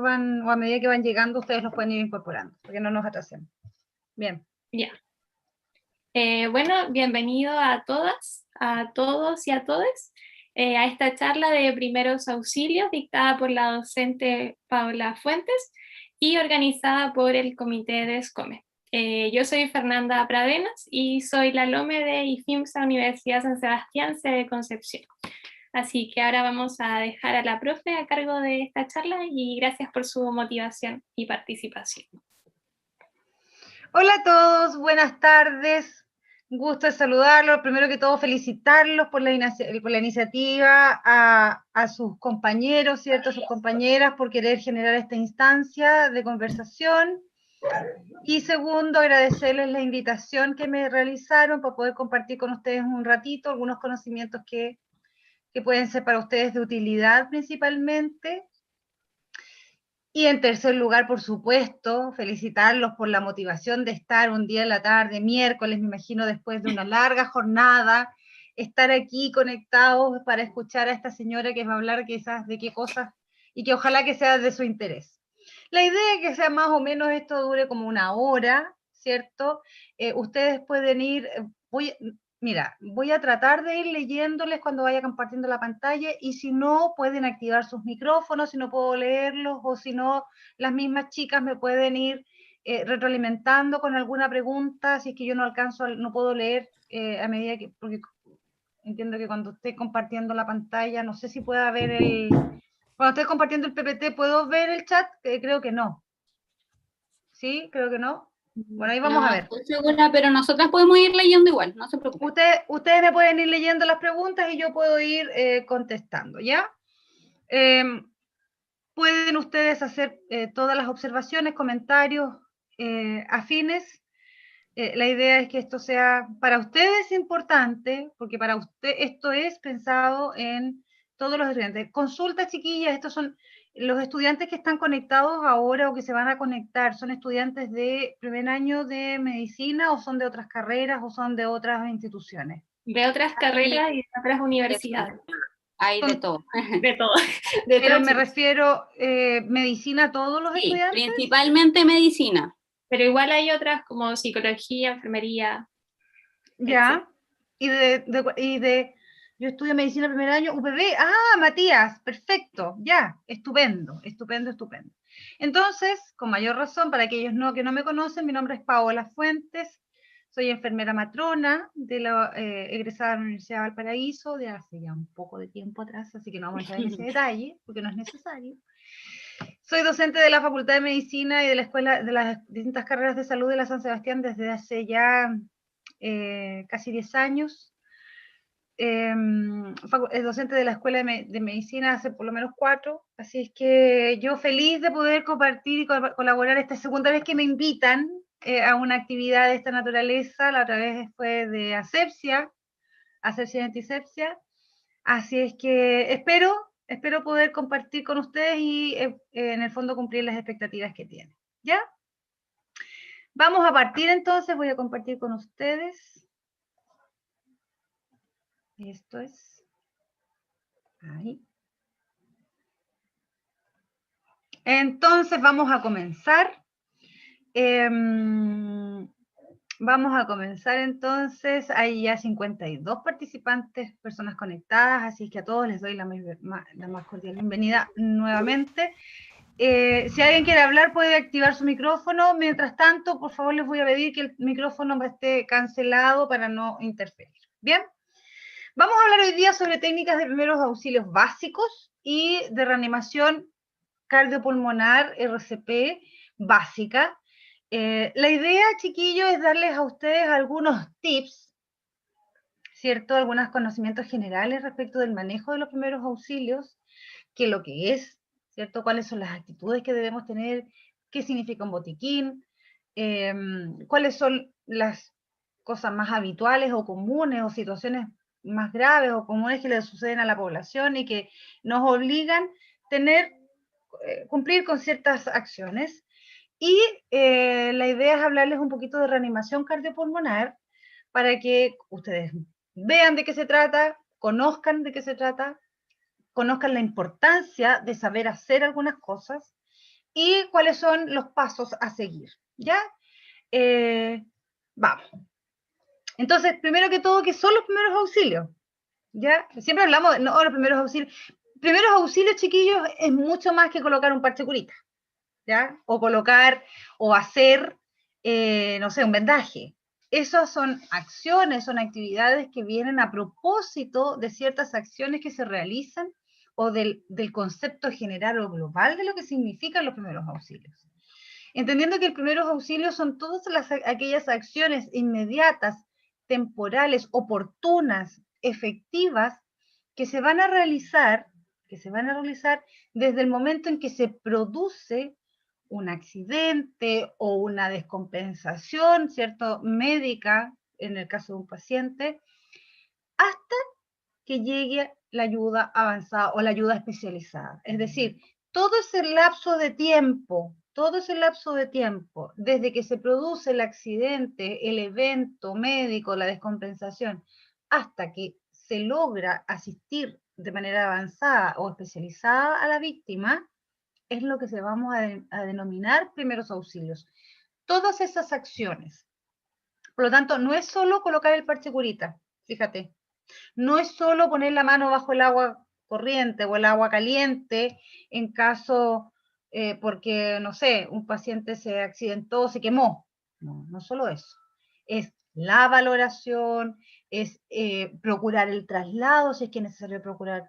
van, o a medida que van llegando, ustedes los pueden ir incorporando, para que no nos atrasemos. Bien. Ya. Bueno, bienvenido a todas, a todos y a todes a esta charla de primeros auxilios dictada por la docente Paula Fuentes y organizada por el Comité de SCOME. Yo soy Fernanda Pradenas y soy la LOME de IFIMSA Universidad San Sebastián, sede Concepción. Así que ahora vamos a dejar a la profe a cargo de esta charla y gracias por su motivación y participación. Hola a todos, buenas tardes. Un gusto de saludarlos. Primero que todo, felicitarlos por la iniciativa, a sus compañeros, ¿cierto? A sus compañeras por querer generar esta instancia de conversación. Y segundo, agradecerles la invitación que me realizaron para poder compartir con ustedes un ratito algunos conocimientos que pueden ser para ustedes de utilidad principalmente. Y en tercer lugar, por supuesto, felicitarlos por la motivación de estar un día en la tarde, miércoles, me imagino, después de una larga jornada, estar aquí conectados para escuchar a esta señora que va a hablar quizás de qué cosas y que ojalá que sea de su interés. La idea es que sea más o menos esto dure como una hora, ¿cierto? Ustedes pueden ir, mira, voy a tratar de ir leyéndoles cuando vaya compartiendo la pantalla y si no, pueden activar sus micrófonos, si no puedo leerlos o si no, las mismas chicas me pueden ir retroalimentando con alguna pregunta, si es que yo no alcanzo, no puedo leer a medida que, porque entiendo que cuando esté compartiendo la pantalla, no sé si pueda ver cuando esté compartiendo el PPT, ¿puedo ver el chat? Creo que no. ¿Sí? Creo que no. Bueno, ahí vamos a ver. No estoy segura, pero nosotras podemos ir leyendo igual, no se preocupen. Ustedes me pueden ir leyendo las preguntas y yo puedo ir contestando, ¿ya? Pueden ustedes hacer todas las observaciones, comentarios afines. La idea es que esto sea para ustedes importante, porque para usted esto es pensado en todos los estudiantes. Consulta, chiquillas, estos son los estudiantes que están conectados ahora o que se van a conectar. ¿Son estudiantes de primer año de medicina o son de otras carreras o son de otras instituciones? De otras carreras y de otras universidades. Hay de todo. De todo. Pero me refiero, ¿medicina todos los estudiantes? Principalmente medicina. Pero igual hay otras como psicología, enfermería. Ya. Yo estudio medicina primer año, UPB. Ah, Matías, perfecto, ya, estupendo, estupendo, estupendo. Entonces, con mayor razón, para aquellos que no me conocen, mi nombre es Paola Fuentes, soy enfermera matrona egresada de la Universidad de Valparaíso de hace ya un poco de tiempo atrás, así que no vamos a entrar en ese detalle, porque no es necesario. Soy docente de la Facultad de Medicina y de la Escuela de las distintas carreras de salud de la San Sebastián desde hace ya casi 10 años. Es docente de la Escuela de Medicina hace por lo menos 4, así es que yo feliz de poder compartir y colaborar esta segunda vez que me invitan a una actividad de esta naturaleza. La otra vez fue de asepsia y antisepsia, así es que espero poder compartir con ustedes y en el fondo cumplir las expectativas que tienen, ¿ya? Vamos a partir entonces, voy a compartir con ustedes. Esto es ahí. Entonces vamos a comenzar. Vamos a comenzar entonces. Hay ya 52 participantes, personas conectadas, así que a todos les doy la más cordial bienvenida nuevamente. Si alguien quiere hablar puede activar su micrófono. Mientras tanto, por favor les voy a pedir que el micrófono esté cancelado para no interferir. ¿Bien? Vamos a hablar hoy día sobre técnicas de primeros auxilios básicos y de reanimación cardiopulmonar RCP básica. La idea, chiquillos, es darles a ustedes algunos tips, ¿cierto? Algunos conocimientos generales respecto del manejo de los primeros auxilios, qué es lo que es, ¿cierto? Cuáles son las actitudes que debemos tener, qué significa un botiquín, cuáles son las cosas más habituales o comunes o situaciones más graves o comunes que le suceden a la población y que nos obligan a cumplir con ciertas acciones. Y la idea es hablarles un poquito de reanimación cardiopulmonar para que ustedes vean de qué se trata, conozcan de qué se trata, conozcan la importancia de saber hacer algunas cosas, y cuáles son los pasos a seguir, ¿ya? Vamos. Entonces, primero que todo, ¿qué son los primeros auxilios? ¿Ya? Siempre hablamos de los primeros auxilios. Primeros auxilios, chiquillos, es mucho más que colocar un parche curita, ¿ya? O colocar, o hacer, no sé, un vendaje. Esas son acciones, son actividades que vienen a propósito de ciertas acciones que se realizan o del concepto general o global de lo que significan los primeros auxilios. Entendiendo que los primeros auxilios son todas aquellas acciones inmediatas, temporales, oportunas, efectivas, que se van a realizar desde el momento en que se produce un accidente o una descompensación, ¿cierto?, médica, en el caso de un paciente, hasta que llegue la ayuda avanzada o la ayuda especializada. Es decir, todo ese lapso de tiempo, desde que se produce el accidente, el evento médico, la descompensación, hasta que se logra asistir de manera avanzada o especializada a la víctima, es lo que se vamos a denominar primeros auxilios. Todas esas acciones. Por lo tanto, no es solo colocar el parche curita, fíjate. No es solo poner la mano bajo el agua corriente o el agua caliente en caso, porque, no sé, un paciente se accidentó, se quemó. No, no solo eso. Es la valoración, es procurar el traslado, si es que es necesario procurar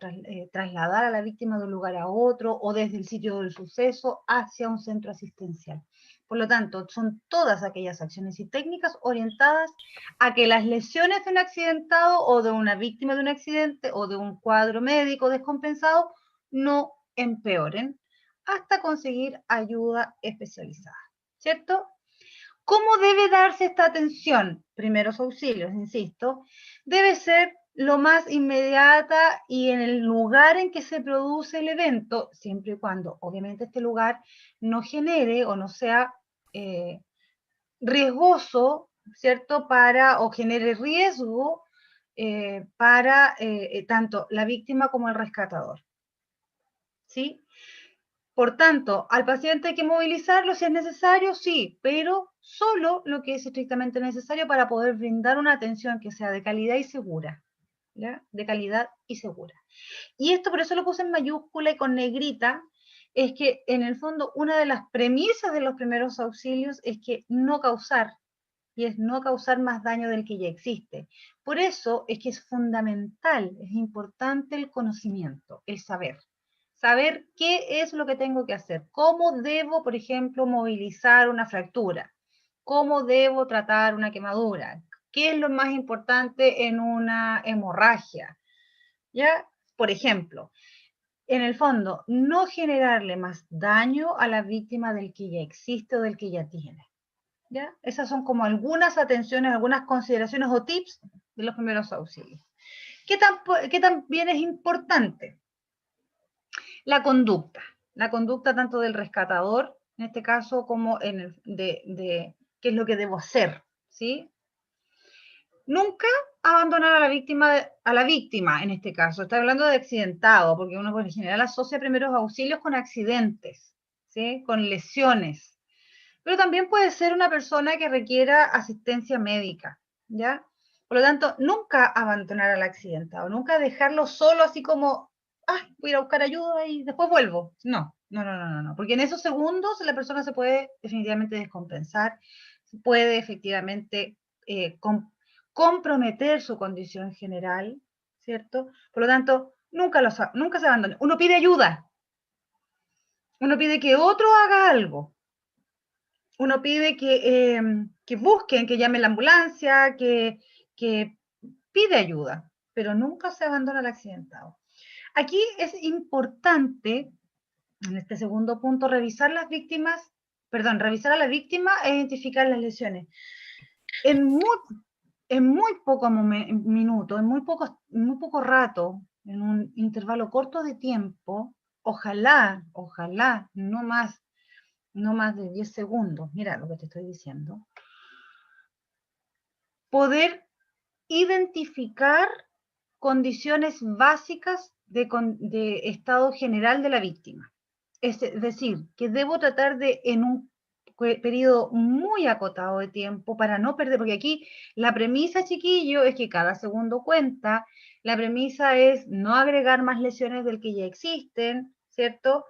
trasladar a la víctima de un lugar a otro o desde el sitio del suceso hacia un centro asistencial. Por lo tanto, son todas aquellas acciones y técnicas orientadas a que las lesiones de un accidentado o de una víctima de un accidente o de un cuadro médico descompensado no empeoren hasta conseguir ayuda especializada, ¿cierto? ¿Cómo debe darse esta atención? Primeros auxilios, insisto, debe ser lo más inmediata y en el lugar en que se produce el evento, siempre y cuando, obviamente, este lugar no genere o no sea riesgoso, ¿cierto? O genere riesgo para tanto la víctima como el rescatador, ¿sí? Por tanto, al paciente hay que movilizarlo si es necesario, sí, pero solo lo que es estrictamente necesario para poder brindar una atención que sea de calidad y segura, ¿ya? De calidad y segura. Y esto por eso lo puse en mayúscula y con negrita, es que en el fondo una de las premisas de los primeros auxilios es que no causar, y es no causar más daño del que ya existe. Por eso es que es fundamental, es importante el conocimiento, el saber. Saber qué es lo que tengo que hacer, cómo debo, por ejemplo, movilizar una fractura, cómo debo tratar una quemadura, qué es lo más importante en una hemorragia. ¿Ya? Por ejemplo, en el fondo, no generarle más daño a la víctima del que ya existe o del que ya tiene. ¿Ya? Esas son como algunas atenciones, algunas consideraciones o tips de los primeros auxilios. ¿Qué también es importante? La conducta tanto del rescatador, en este caso, como de qué es lo que debo hacer, ¿sí? Nunca abandonar a la víctima en este caso. Está hablando de accidentado, porque uno por general asocia primeros auxilios con accidentes, ¿sí? Con lesiones. Pero también puede ser una persona que requiera asistencia médica, ¿ya? Por lo tanto, nunca abandonar al accidentado, nunca dejarlo solo así como, voy a ir a buscar ayuda y después vuelvo. No, porque en esos segundos la persona se puede definitivamente descompensar, puede efectivamente comprometer su condición general, ¿cierto? Por lo tanto, nunca se abandone. Uno pide ayuda, uno pide que otro haga algo, uno pide que busquen, que llamen la ambulancia, que pide ayuda, pero nunca se abandona al accidentado. Aquí es importante, en este segundo punto, revisar a la víctima e identificar las lesiones. En muy poco minuto, en muy poco rato, en un intervalo corto de tiempo, ojalá, no más de 10 segundos, mira lo que te estoy diciendo, poder identificar condiciones básicas de estado general de la víctima, Es decir, que debo tratar de, en un periodo muy acotado de tiempo, para no perder, porque aquí la premisa, chiquillo, es que cada segundo cuenta, la premisa es no agregar más lesiones del que ya existen, ¿cierto?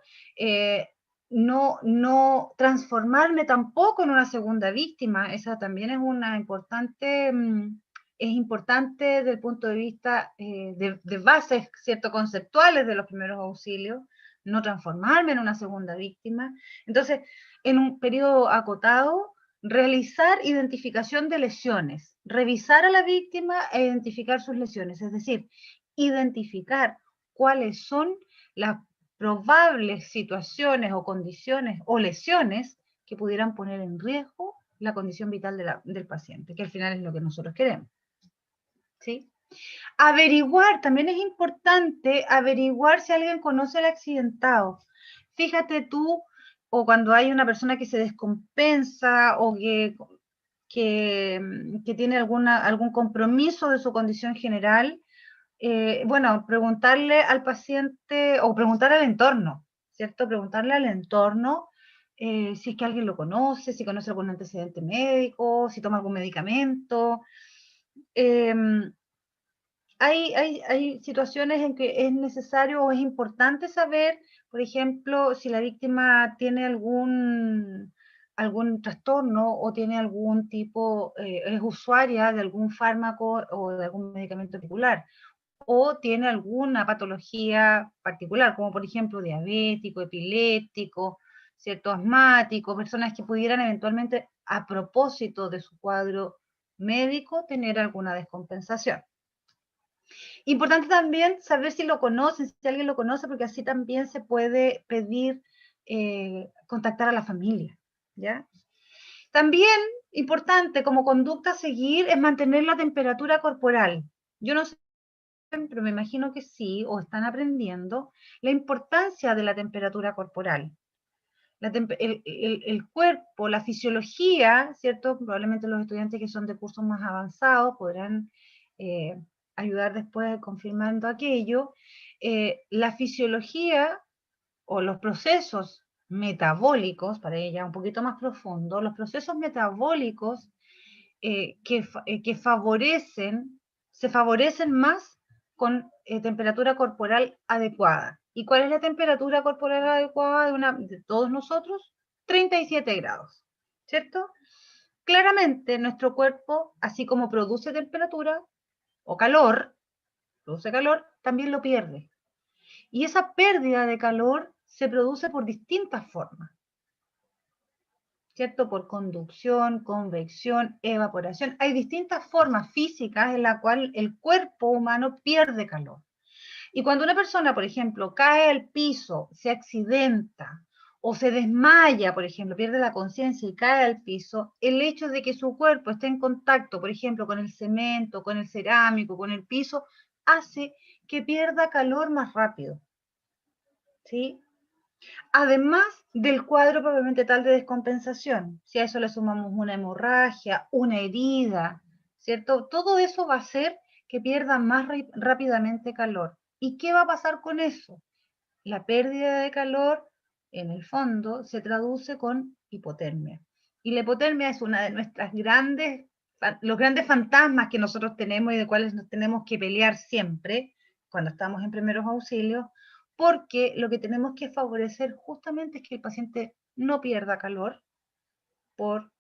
No transformarme tampoco en una segunda víctima, esa también es una importante, es importante desde el punto de vista de bases, ¿cierto?, conceptuales de los primeros auxilios, no transformarme en una segunda víctima. Entonces, en un periodo acotado, realizar identificación de lesiones, revisar a la víctima e identificar sus lesiones, es decir, identificar cuáles son las probables situaciones o condiciones o lesiones que pudieran poner en riesgo la condición vital del paciente, que al final es lo que nosotros queremos. ¿Sí? Averiguar, también es importante averiguar si alguien conoce al accidentado. Fíjate tú, o cuando hay una persona que se descompensa o que tiene algún compromiso de su condición general, bueno, preguntarle al paciente o preguntar al entorno, ¿cierto? Preguntarle al entorno si es que alguien lo conoce, si conoce algún antecedente médico, si toma algún medicamento. Hay situaciones en que es necesario o es importante saber, por ejemplo, si la víctima tiene algún trastorno o tiene algún tipo, es usuaria de algún fármaco o de algún medicamento particular, o tiene alguna patología particular, como por ejemplo diabético, epiléptico, cierto, asmático, personas que pudieran eventualmente, a propósito de su cuadro médico, tener alguna descompensación. Importante también saber si lo conocen, si alguien lo conoce, porque así también se puede pedir contactar a la familia, ¿ya? También importante como conducta a seguir es mantener la temperatura corporal. Yo no sé, pero me imagino que sí, o están aprendiendo, la importancia de la temperatura corporal. El cuerpo, la fisiología, ¿cierto? Probablemente los estudiantes que son de cursos más avanzados podrán ayudar después confirmando aquello. La fisiología o los procesos metabólicos, para ella un poquito más profundo, los procesos metabólicos que se favorecen más con temperatura corporal adecuada. ¿Y cuál es la temperatura corporal adecuada de todos nosotros? 37 grados, ¿cierto? Claramente nuestro cuerpo, así como produce temperatura o calor, también lo pierde. Y esa pérdida de calor se produce por distintas formas, ¿cierto? Por conducción, convección, evaporación. Hay distintas formas físicas en las cuales el cuerpo humano pierde calor. Y cuando una persona, por ejemplo, cae al piso, se accidenta o se desmaya, por ejemplo, pierde la conciencia y cae al piso, el hecho de que su cuerpo esté en contacto, por ejemplo, con el cemento, con el cerámico, con el piso, hace que pierda calor más rápido. ¿Sí? Además del cuadro probablemente tal de descompensación, si a eso le sumamos una hemorragia, una herida, ¿cierto? Todo eso va a hacer que pierda más rápidamente calor. ¿Y qué va a pasar con eso? La pérdida de calor, en el fondo, se traduce con hipotermia. Y la hipotermia es una de nuestras los grandes fantasmas que nosotros tenemos y de cuales nos tenemos que pelear siempre cuando estamos en primeros auxilios, porque lo que tenemos que favorecer justamente es que el paciente no pierda calor por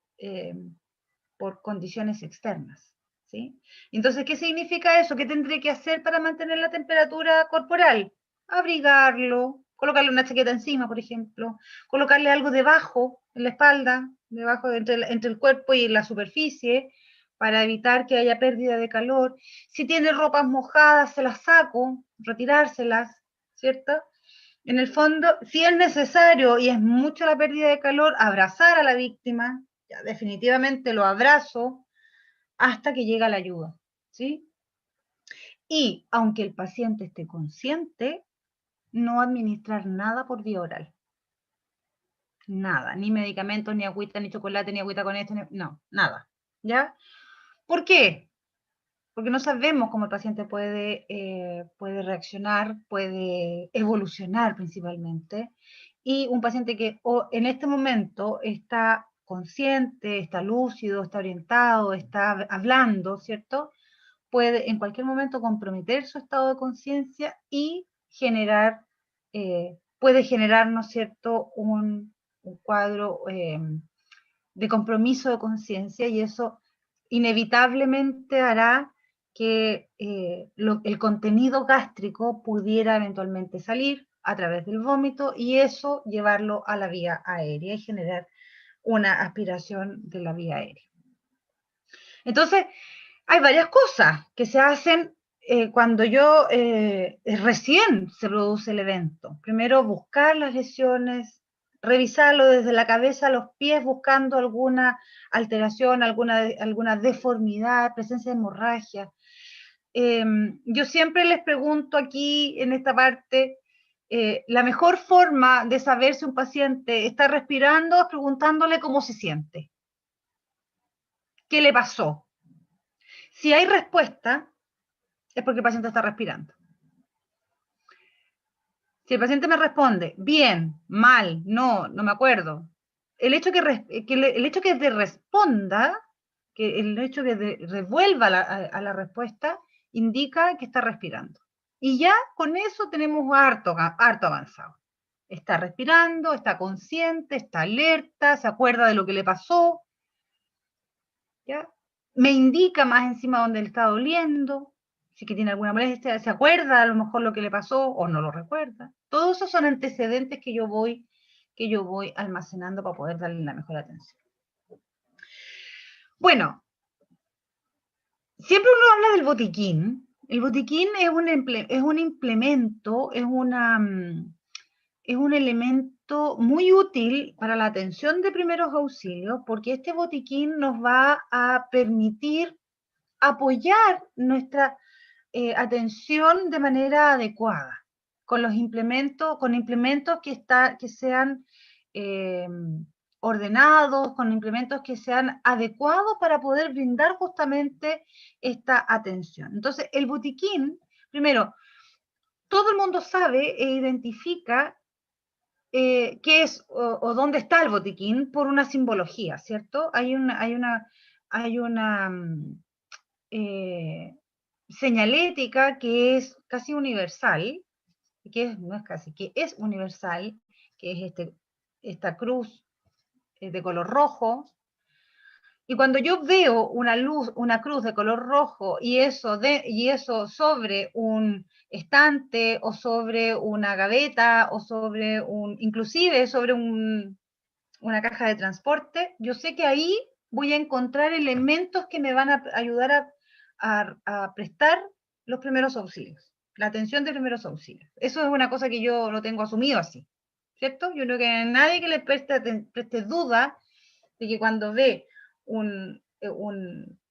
condiciones externas. ¿Sí? Entonces, ¿qué significa eso? ¿Qué tendré que hacer para mantener la temperatura corporal? Abrigarlo, colocarle una chaqueta encima, por ejemplo, colocarle algo debajo, en la espalda, debajo entre el cuerpo y la superficie, para evitar que haya pérdida de calor. Si tiene ropas mojadas, se las saco, retirárselas, ¿cierto? En el fondo, si es necesario y es mucha la pérdida de calor, abrazar a la víctima, ya definitivamente lo abrazo, hasta que llega la ayuda, ¿sí? Y aunque el paciente esté consciente, no administrar nada por vía oral. Nada, ni medicamentos, ni agüita, ni chocolate, ni agüita con esto, no, nada, ¿ya? ¿Por qué? Porque no sabemos cómo el paciente puede reaccionar, puede evolucionar principalmente, y un paciente que en este momento está consciente, está lúcido, está orientado, está hablando, ¿cierto? Puede en cualquier momento comprometer su estado de conciencia y generar, puede generar, ¿no es cierto?, un cuadro de compromiso de conciencia, y eso inevitablemente hará que el contenido gástrico pudiera eventualmente salir a través del vómito, y eso llevarlo a la vía aérea y generar una aspiración de la vía aérea. Entonces, hay varias cosas que se hacen cuando recién se produce el evento. Primero, buscar las lesiones, revisarlo desde la cabeza a los pies, buscando alguna alteración, alguna deformidad, presencia de hemorragia. Yo siempre les pregunto aquí, en esta parte, la mejor forma de saber si un paciente está respirando es preguntándole cómo se siente. ¿Qué le pasó? Si hay respuesta, es porque el paciente está respirando. Si el paciente me responde, bien, mal, no me acuerdo, el hecho que te responda, que el hecho que revuelva a la respuesta, indica que está respirando. Y ya con eso tenemos harto avanzado. Está respirando, está consciente, está alerta, se acuerda de lo que le pasó, ¿ya? Me indica más encima dónde le está doliendo, si que tiene alguna molestia, se acuerda a lo mejor lo que le pasó o no lo recuerda. Todos esos son antecedentes que yo voy almacenando para poder darle la mejor atención. Bueno, siempre uno habla del botiquín. El botiquín es un implemento, es un elemento muy útil para la atención de primeros auxilios, porque este botiquín nos va a permitir apoyar nuestra atención de manera adecuada, con implementos que sean ordenados, con implementos que sean adecuados para poder brindar justamente esta atención. Entonces, el botiquín, primero, todo el mundo sabe e identifica qué es o dónde está el botiquín por una simbología, ¿cierto? Hay una señalética que es casi universal, no es casi, que es universal, que es esta cruz de color rojo. Y cuando yo veo una cruz de color rojo y eso sobre un estante o sobre una gaveta o inclusive sobre una caja de transporte, yo sé que ahí voy a encontrar elementos que me van a ayudar a prestar los primeros auxilios, la atención de primeros auxilios. Eso es una cosa que yo lo tengo asumido así, ¿cierto? Yo creo que nadie que le preste duda de que cuando ve un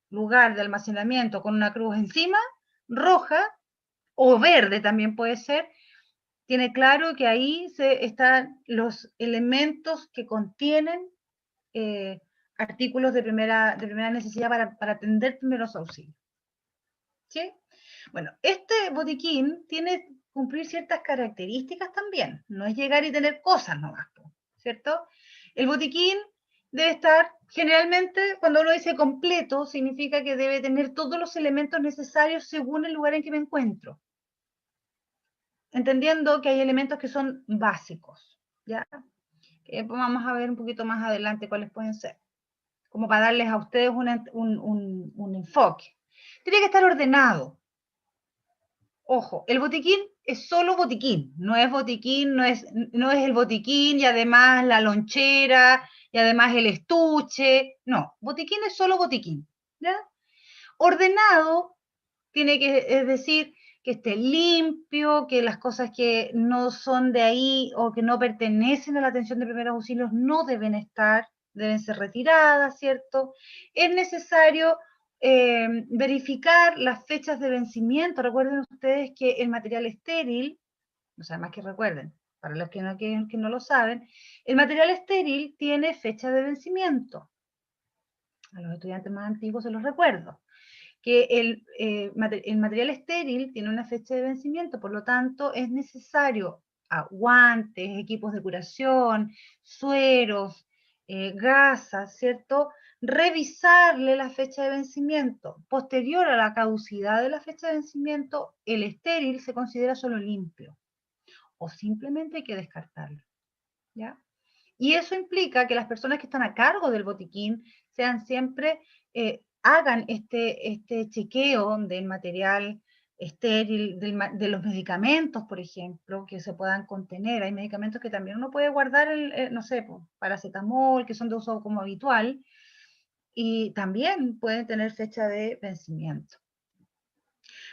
lugar de almacenamiento con una cruz encima, roja o verde también puede ser, tiene claro que ahí están los elementos que contienen artículos de primera necesidad para atender primeros auxilios. ¿Sí? Bueno, este botiquín tiene que cumplir ciertas características también, no es llegar y tener cosas nomás, ¿cierto? El botiquín debe estar, generalmente, cuando uno dice completo, significa que debe tener todos los elementos necesarios según el lugar en que me encuentro. Entendiendo que hay elementos que son básicos, ¿ya? Que vamos a ver un poquito más adelante cuáles pueden ser, como para darles a ustedes un enfoque. Tiene que estar ordenado. Ojo, el botiquín es solo botiquín, no es el botiquín y además la lonchera y además el estuche, no, botiquín es solo botiquín, ¿ya? Ordenado es decir, que esté limpio, que las cosas que no son de ahí o que no pertenecen a la atención de primeros auxilios no deben estar, deben ser retiradas, ¿cierto? Es necesario verificar las fechas de vencimiento. Recuerden ustedes que el material estéril, o sea, más que recuerden, para los que no lo saben, el material estéril tiene fecha de vencimiento. A los estudiantes más antiguos se los recuerdo, que el material estéril tiene una fecha de vencimiento, por lo tanto es necesario a guantes, equipos de curación, sueros, gasas, ¿cierto? Revisarle la fecha de vencimiento. Posterior a la caducidad de la fecha de vencimiento, el estéril se considera solo limpio o simplemente hay que descartarlo, ¿ya? Y eso implica que las personas que están a cargo del botiquín sean siempre, hagan este chequeo del material estéril, de los medicamentos, por ejemplo, que se puedan contener. Hay medicamentos que también uno puede guardar, no sé, pues, paracetamol, que son de uso como habitual, y también pueden tener fecha de vencimiento.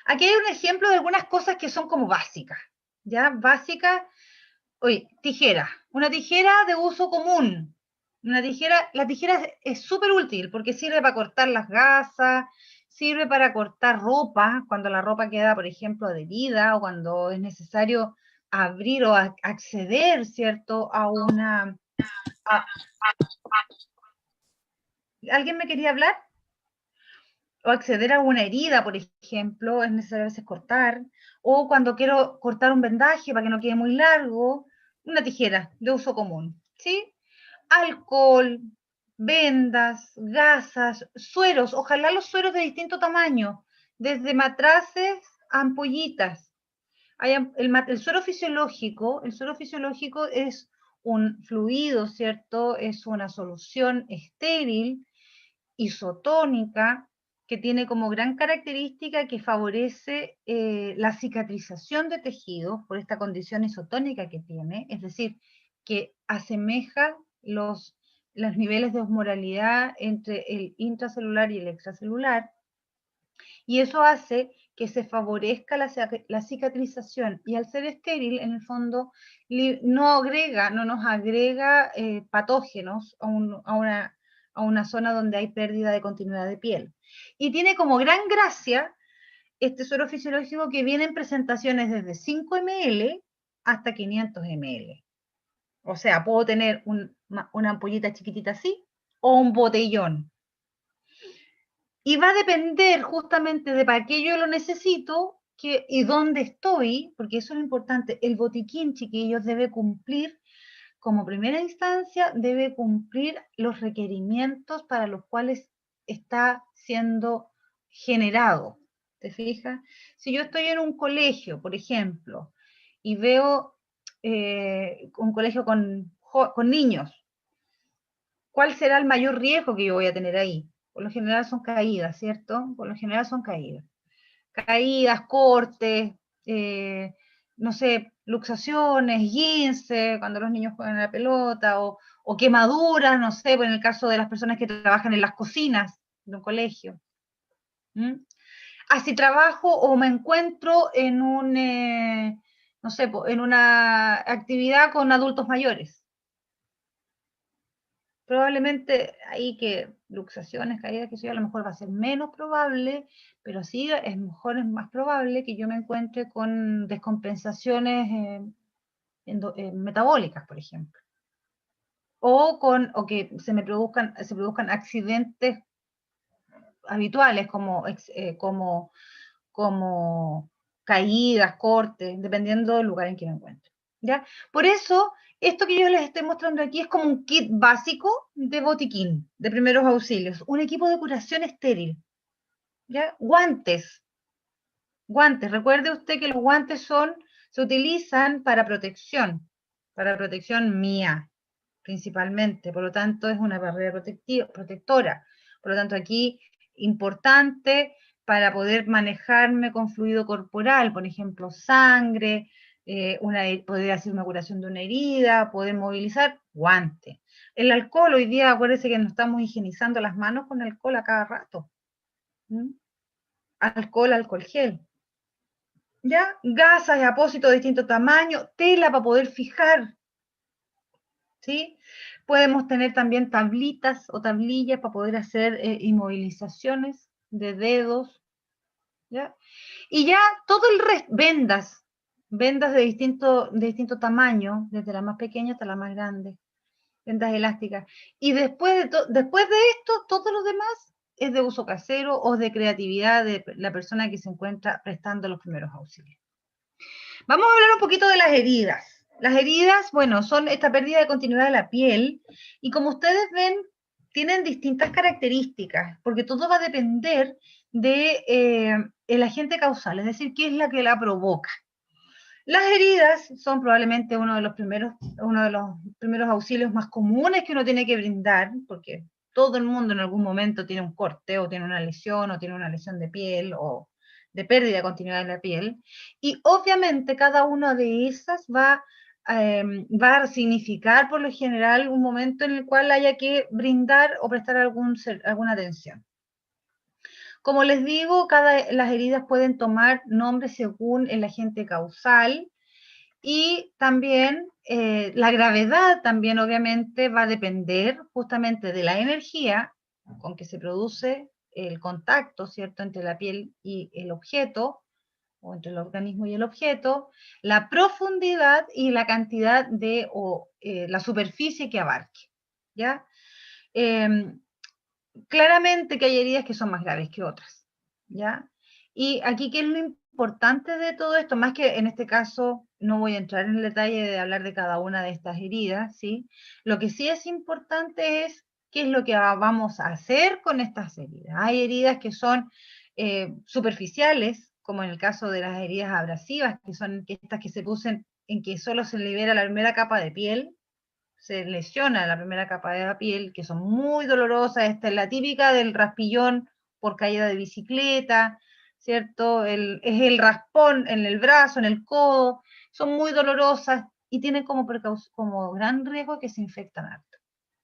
Aquí hay un ejemplo de algunas cosas que son como básicas, ¿ya? Básicas. Oye, tijera. Una tijera de uso común. La tijera es súper útil porque sirve para cortar las gasas, sirve para cortar ropa, cuando la ropa queda, por ejemplo, adherida o cuando es necesario abrir o acceder, ¿cierto? ¿Alguien me quería hablar? O acceder a una herida, por ejemplo, es necesario a veces cortar. O cuando quiero cortar un vendaje para que no quede muy largo, una tijera de uso común, ¿sí? Alcohol, vendas, gasas, sueros, ojalá los sueros de distinto tamaño, desde matraces a ampollitas. El suero fisiológico es un fluido, ¿cierto? Es una solución estéril, isotónica, que tiene como gran característica que favorece la cicatrización de tejidos por esta condición isotónica que tiene, es decir, que asemeja los niveles de osmolaridad entre el intracelular y el extracelular, y eso hace que se favorezca la cicatrización, y al ser estéril, en el fondo, no nos agrega patógenos a una zona donde hay pérdida de continuidad de piel. Y tiene como gran gracia este suero fisiológico que viene en presentaciones desde 5 ml hasta 500 ml. O sea, puedo tener una ampollita chiquitita así o un botellón. Y va a depender justamente de para qué yo lo necesito y dónde estoy, porque eso es lo importante. El botiquín, chiquillos, debe cumplir, como primera instancia, debe cumplir los requerimientos para los cuales está siendo generado. ¿Te fijas? Si yo estoy en un colegio, por ejemplo, y veo un colegio con niños, ¿cuál será el mayor riesgo que yo voy a tener ahí? Por lo general son caídas, ¿cierto? Por lo general son caídas. Caídas, cortes, no sé, luxaciones, guince, cuando los niños juegan a la pelota, o quemaduras, no sé, en el caso de las personas que trabajan en las cocinas de un colegio. Así trabajo o me encuentro en no sé, en una actividad con adultos mayores. Probablemente ahí que luxaciones, caídas, que a lo mejor va a ser menos probable, pero sí es más probable que yo me encuentre con descompensaciones metabólicas, por ejemplo. O que se produzcan accidentes habituales como caídas, cortes, dependiendo del lugar en que me encuentre. ¿Ya? Por eso, esto que yo les estoy mostrando aquí es como un kit básico de botiquín, de primeros auxilios, un equipo de curación estéril. ¿Ya? Guantes. Recuerde usted que los guantes se utilizan para protección mía, principalmente, por lo tanto es una barrera protectora. Por lo tanto, aquí, importante para poder manejarme con fluido corporal, por ejemplo, sangre, poder hacer una curación de una herida, poder movilizar, guante. El alcohol, hoy día, acuérdense que nos estamos higienizando las manos con alcohol a cada rato. Alcohol gel. ¿Ya? Gasas y apósitos de distinto tamaño, tela para poder fijar, ¿sí? Podemos tener también tablitas o tablillas para poder hacer inmovilizaciones de dedos, ¿ya? Y ya todo el resto, vendas de distinto tamaño, desde la más pequeña hasta la más grande, vendas elásticas. Y después de esto, todo lo demás es de uso casero o de creatividad de la persona que se encuentra prestando los primeros auxilios. Vamos a hablar un poquito de las heridas. Las heridas, bueno, son esta pérdida de continuidad de la piel, y como ustedes ven, tienen distintas características, porque todo va a depender de el agente causal, es decir, qué es la que la provoca. Las heridas son probablemente uno de los primeros auxilios más comunes que uno tiene que brindar, porque todo el mundo en algún momento tiene un corte, o tiene una lesión, o tiene una lesión de piel, o de pérdida de continuidad de la piel, y obviamente cada una de esas va a significar por lo general un momento en el cual haya que brindar o prestar alguna atención. Como les digo, las heridas pueden tomar nombre según el agente causal, y también la gravedad también obviamente va a depender justamente de la energía con que se produce el contacto, ¿cierto?, entre la piel y el objeto, o entre el organismo y el objeto, la profundidad y la cantidad la superficie que abarque, ¿ya? Claramente que hay heridas que son más graves que otras, ¿ya? Y aquí, ¿qué es lo importante de todo esto? Más que en este caso, no voy a entrar en el detalle de hablar de cada una de estas heridas, ¿sí? Lo que sí es importante es qué es lo que vamos a hacer con estas heridas. Hay heridas que son superficiales, como en el caso de las heridas abrasivas, que son estas que se producen en que solo se libera la primera capa de piel, se lesiona la primera capa de la piel, que son muy dolorosas. Esta es la típica del raspillón por caída de bicicleta, ¿cierto? Es el raspón en el brazo, en el codo, son muy dolorosas y tienen como gran riesgo que se infectan harto,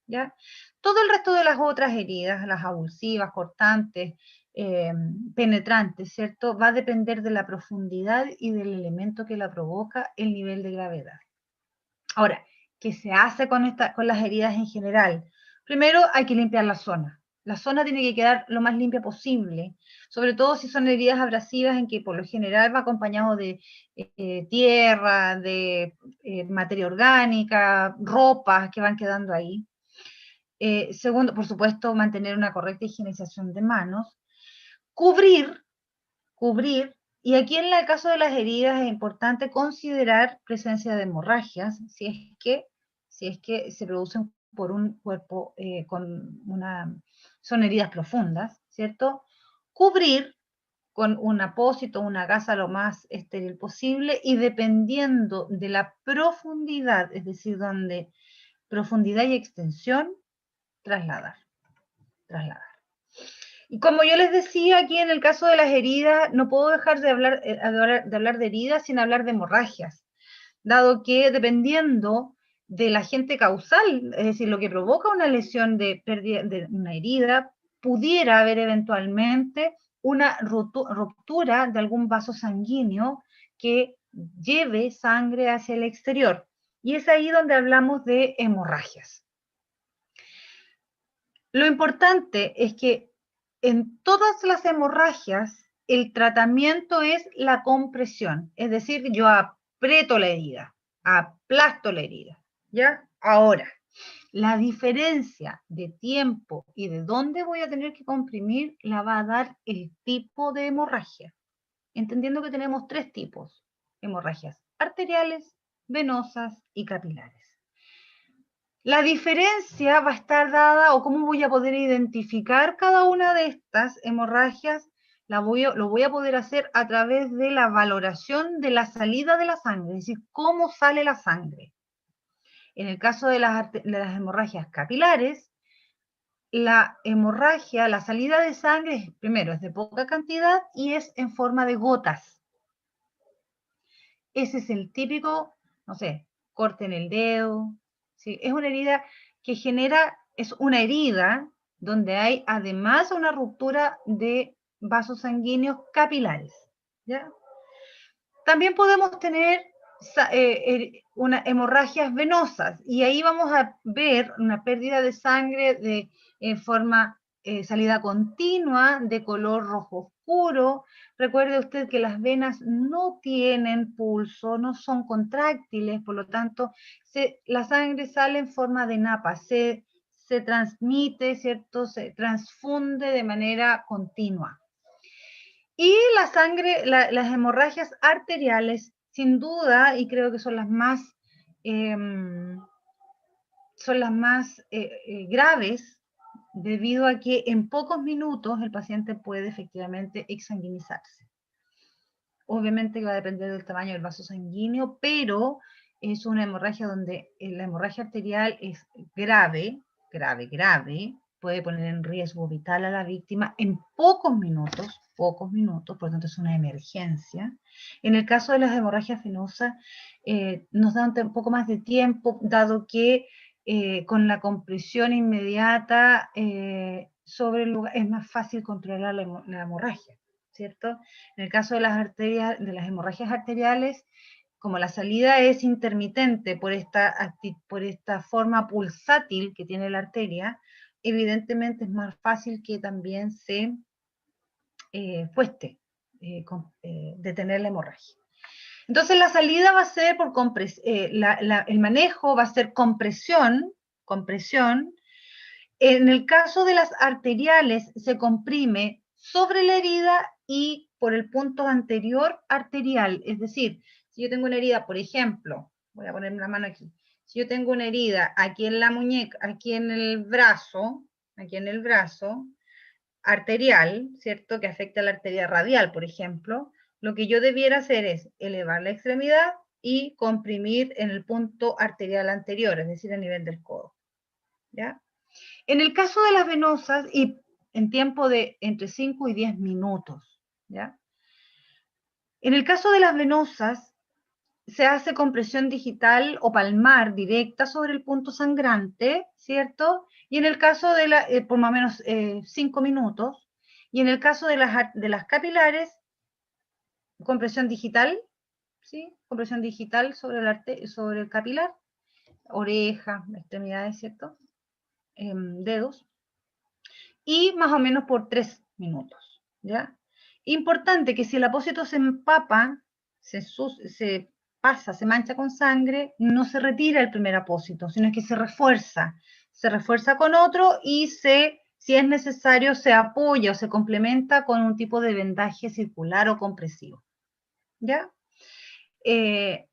¿ya? Todo el resto de las otras heridas, las abulsivas, cortantes, penetrantes, ¿cierto?, va a depender de la profundidad y del elemento que la provoca, el nivel de gravedad. Ahora, ¿qué se hace con las heridas en general? Primero hay que limpiar la zona. La zona tiene que quedar lo más limpia posible, sobre todo si son heridas abrasivas en que por lo general va acompañado de tierra, de materia orgánica, ropas que van quedando ahí. Segundo, por supuesto, mantener una correcta higienización de manos. Cubrir, y aquí en el caso de las heridas es importante considerar presencia de hemorragias, si es que se producen por un cuerpo son heridas profundas, ¿cierto? Cubrir con un apósito, una gasa lo más estéril posible, y dependiendo de la profundidad, es decir, donde profundidad y extensión, trasladar. Y como yo les decía, aquí en el caso de las heridas, no puedo dejar de hablar de heridas sin hablar de hemorragias, dado que dependiendo del agente causal, es decir, lo que provoca una lesión de pérdida de una herida, pudiera haber eventualmente una ruptura de algún vaso sanguíneo que lleve sangre hacia el exterior. Y es ahí donde hablamos de hemorragias. Lo importante es que en todas las hemorragias el tratamiento es la compresión, es decir, yo aprieto la herida, aplasto la herida, ¿ya? Ahora, la diferencia de tiempo y de dónde voy a tener que comprimir la va a dar el tipo de hemorragia, entendiendo que tenemos tres tipos: hemorragias arteriales, venosas y capilares. La diferencia va a estar dada, o cómo voy a poder identificar cada una de estas hemorragias, lo voy a poder hacer a través de la valoración de la salida de la sangre, es decir, cómo sale la sangre. En el caso de las hemorragias capilares, la salida de sangre, primero, es de poca cantidad y es en forma de gotas. Ese es el típico, no sé, corte en el dedo, ¿sí? Es una herida que es una herida donde hay además una ruptura de vasos sanguíneos capilares, ¿ya? También podemos tener hemorragias venosas, y ahí vamos a ver una pérdida de sangre en forma salida continua, de color rojo oscuro. Recuerde usted que las venas no tienen pulso, no son contráctiles, por lo tanto, la sangre sale en forma de napa, se transmite, ¿cierto? Se transfunde de manera continua. Y la sangre, las hemorragias arteriales, sin duda, y creo que son las más son las más graves, debido a que en pocos minutos el paciente puede efectivamente exsanguinizarse. Obviamente que va a depender del tamaño del vaso sanguíneo, pero es una hemorragia donde la hemorragia arterial es grave, puede poner en riesgo vital a la víctima en pocos minutos, por lo tanto es una emergencia. En el caso de las hemorragias venosas, nos da un poco más de tiempo, dado que con la compresión inmediata sobre el lugar es más fácil controlar la hemorragia, ¿cierto? En el caso de las arterias, de las hemorragias arteriales, como la salida es intermitente por esta forma pulsátil que tiene la arteria, evidentemente es más fácil que también se cueste detener la hemorragia. Entonces la salida va a ser por el manejo va a ser compresión. En el caso de las arteriales se comprime sobre la herida y por el punto anterior arterial, es decir, si yo tengo una herida, por ejemplo, voy a ponerme la mano aquí, si yo tengo una herida aquí en la muñeca, aquí en el brazo, arterial, ¿cierto? Que afecta a la arteria radial, por ejemplo, lo que yo debiera hacer es elevar la extremidad y comprimir en el punto arterial anterior, es decir, a nivel del codo, ¿ya? En el caso de las venosas, y en tiempo de entre 5 y 10 minutos, ¿ya? En el caso de las venosas, se hace compresión digital o palmar directa sobre el punto sangrante, ¿cierto? Y en el caso de por más o menos 5 minutos, y en el caso de las capilares, compresión digital, ¿sí? Compresión digital sobre el capilar, oreja, extremidades, ¿cierto? Dedos, y más o menos por 3 minutos, ¿ya? Importante que si el apósito se empapa, se pasa, se mancha con sangre, no se retira el primer apósito, sino que se refuerza con otro y si es necesario, se apoya o se complementa con un tipo de vendaje circular o compresivo, ¿ya? Es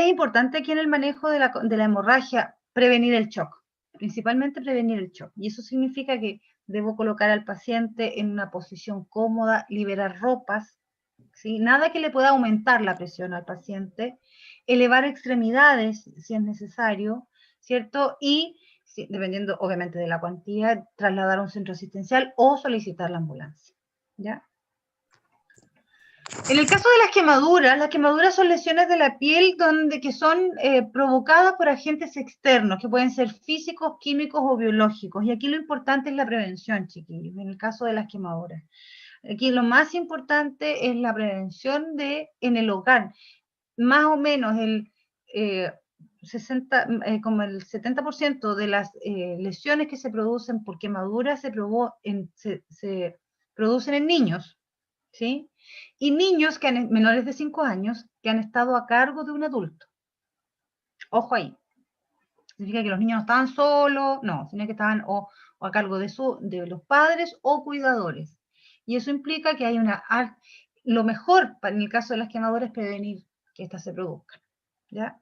importante aquí en el manejo de la hemorragia prevenir el shock, principalmente prevenir el shock, y eso significa que debo colocar al paciente en una posición cómoda, liberar ropas, ¿sí? Nada que le pueda aumentar la presión al paciente, elevar extremidades si es necesario, ¿cierto? Y, dependiendo obviamente de la cuantía, trasladar a un centro asistencial o solicitar la ambulancia, ¿ya? En el caso de las quemaduras son lesiones de la piel que son provocadas por agentes externos, que pueden ser físicos, químicos o biológicos. Y aquí lo importante es la prevención, chiquillos, en el caso de las quemaduras. Aquí lo más importante es la prevención en el hogar. Más o menos como el 70% de las lesiones que se producen por quemaduras se producen en niños, ¿sí? Y niños menores de 5 años que han estado a cargo de un adulto. Ojo ahí. Significa que los niños no estaban solos, no, sino que estaban o a cargo de los padres o cuidadores. Y eso implica que hay lo mejor en el caso de las quemaduras es prevenir que éstas se produzcan, ¿ya?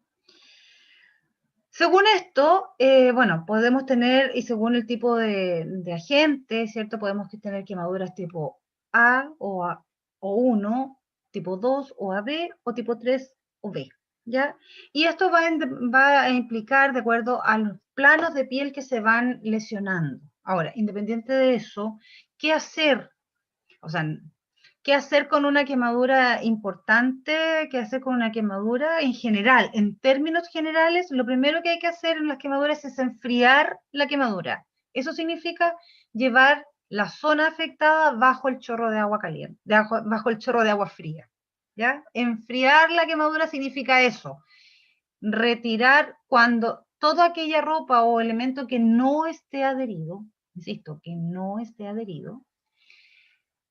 Según esto, bueno, podemos tener, y según el tipo de agente, ¿cierto? Podemos tener quemaduras tipo A o 1, tipo 2 o AB, o tipo 3 o B, ¿ya? Y esto va a implicar de acuerdo a los planos de piel que se van lesionando. Ahora, independiente de eso, ¿qué hacer? O sea, ¿qué hacer con una quemadura importante? ¿Qué hacer con una quemadura en general? En términos generales, lo primero que hay que hacer en las quemaduras es enfriar la quemadura. Eso significa llevar la zona afectada bajo el chorro de agua caliente, bajo el chorro de agua fría, ¿ya? Enfriar la quemadura significa eso. Retirar cuando toda aquella ropa o elemento que no esté adherido, insisto, que no esté adherido,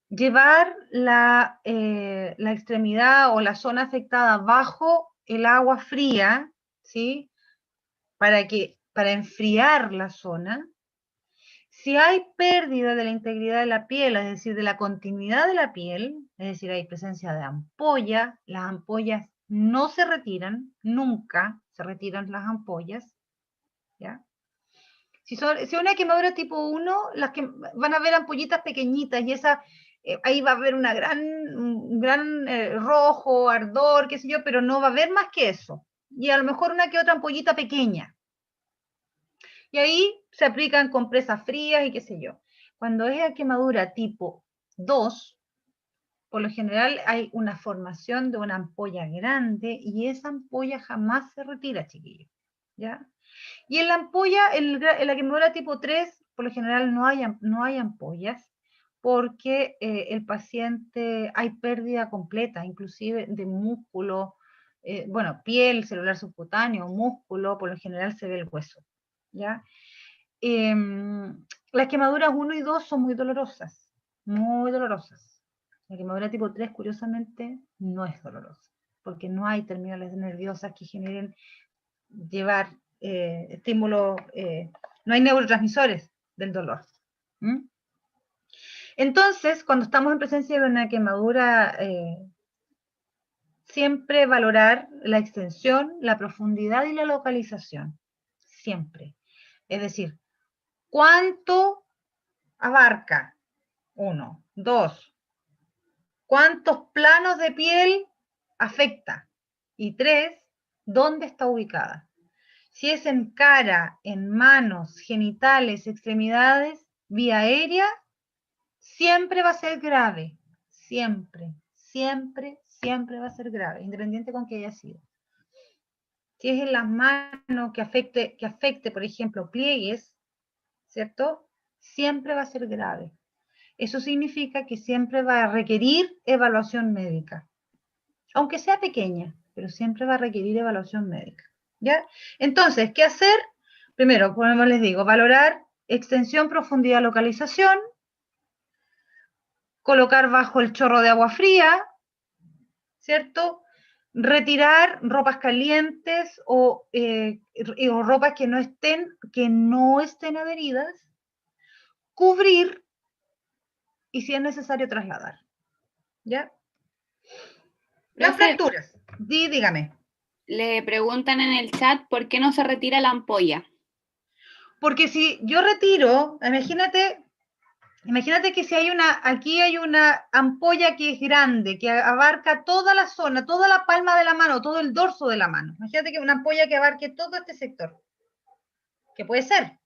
llevar la extremidad o la zona afectada bajo el agua fría, ¿sí? Para enfriar la zona. Si hay pérdida de la integridad de la piel, es decir, de la continuidad de la piel, es decir, hay presencia de ampolla, las ampollas no se retiran, nunca se retiran las ampollas, ¿ya? Si una quemadura tipo 1, las que van a ver ampollitas pequeñitas y esa, ahí va a haber un gran rojo, ardor, qué sé yo, pero no va a haber más que eso. Y a lo mejor una que otra ampollita pequeña. Y ahí se aplican compresas frías y qué sé yo. Cuando es la quemadura tipo 2, por lo general hay una formación de una ampolla grande y esa ampolla jamás se retira, chiquillos, ¿ya? Y en la ampolla, en la quemadura tipo 3, por lo general no hay ampollas, porque el paciente hay pérdida completa, inclusive de músculo, bueno, piel, celular subcutáneo, músculo, por lo general se ve el hueso, ¿ya? Las quemaduras 1 y 2 son muy dolorosas, muy dolorosas. La quemadura tipo 3, curiosamente, no es dolorosa, porque no hay terminales nerviosas que generen llevar estímulos, no hay neurotransmisores del dolor. Entonces, cuando estamos en presencia de una quemadura, siempre valorar la extensión, la profundidad y la localización. Siempre. Es decir, ¿cuánto abarca? 1. 2. ¿Cuántos planos de piel afecta? Y 3. ¿Dónde está ubicada? Si es en cara, en manos, genitales, extremidades, vía aérea, siempre va a ser grave. Siempre, siempre, siempre va a ser grave, independiente con que haya sido. Si es en las manos que afecte, por ejemplo, pliegues, ¿cierto? Siempre va a ser grave. Eso significa que siempre va a requerir evaluación médica. Aunque sea pequeña, pero siempre va a requerir evaluación médica. ¿Ya? Entonces, ¿qué hacer? Primero, como les digo, valorar extensión, profundidad, localización, colocar bajo el chorro de agua fría, ¿cierto? Retirar ropas calientes o ropas que no estén adheridas, cubrir y si es necesario trasladar. ¿Ya? Las fracturas. Dígame. Le preguntan en el chat por qué no se retira la ampolla. Porque si yo retiro, imagínate que si aquí hay una ampolla que es grande, que abarca toda la zona, toda la palma de la mano, todo el dorso de la mano. Imagínate que una ampolla que abarque todo este sector. Que puede ser.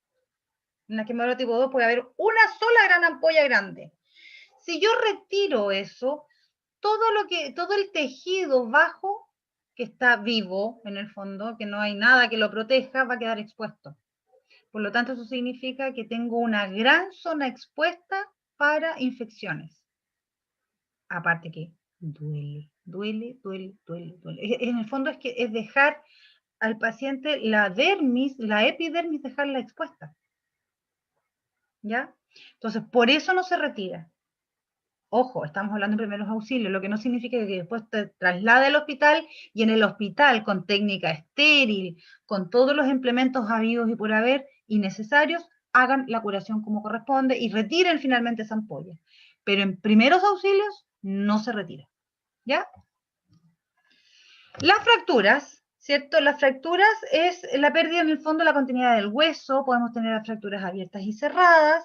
En la quemadura tipo 2 puede haber una sola gran ampolla grande. Si yo retiro eso, todo el tejido bajo, que está vivo en el fondo, que no hay nada que lo proteja, va a quedar expuesto. Por lo tanto, eso significa que tengo una gran zona expuesta para infecciones. Aparte que duele. En el fondo es dejar al paciente la epidermis, dejarla expuesta. ¿Ya? Entonces, por eso no se retira. Ojo, estamos hablando de primeros auxilios, lo que no significa que después te traslade al hospital y en el hospital con técnica estéril, con todos los implementos habidos y por haber y necesarios, hagan la curación como corresponde y retiren finalmente esa ampolla. Pero en primeros auxilios no se retira. ¿Ya? Las fracturas, ¿cierto? Las fracturas es la pérdida en el fondo de la continuidad del hueso, podemos tener las fracturas abiertas y cerradas.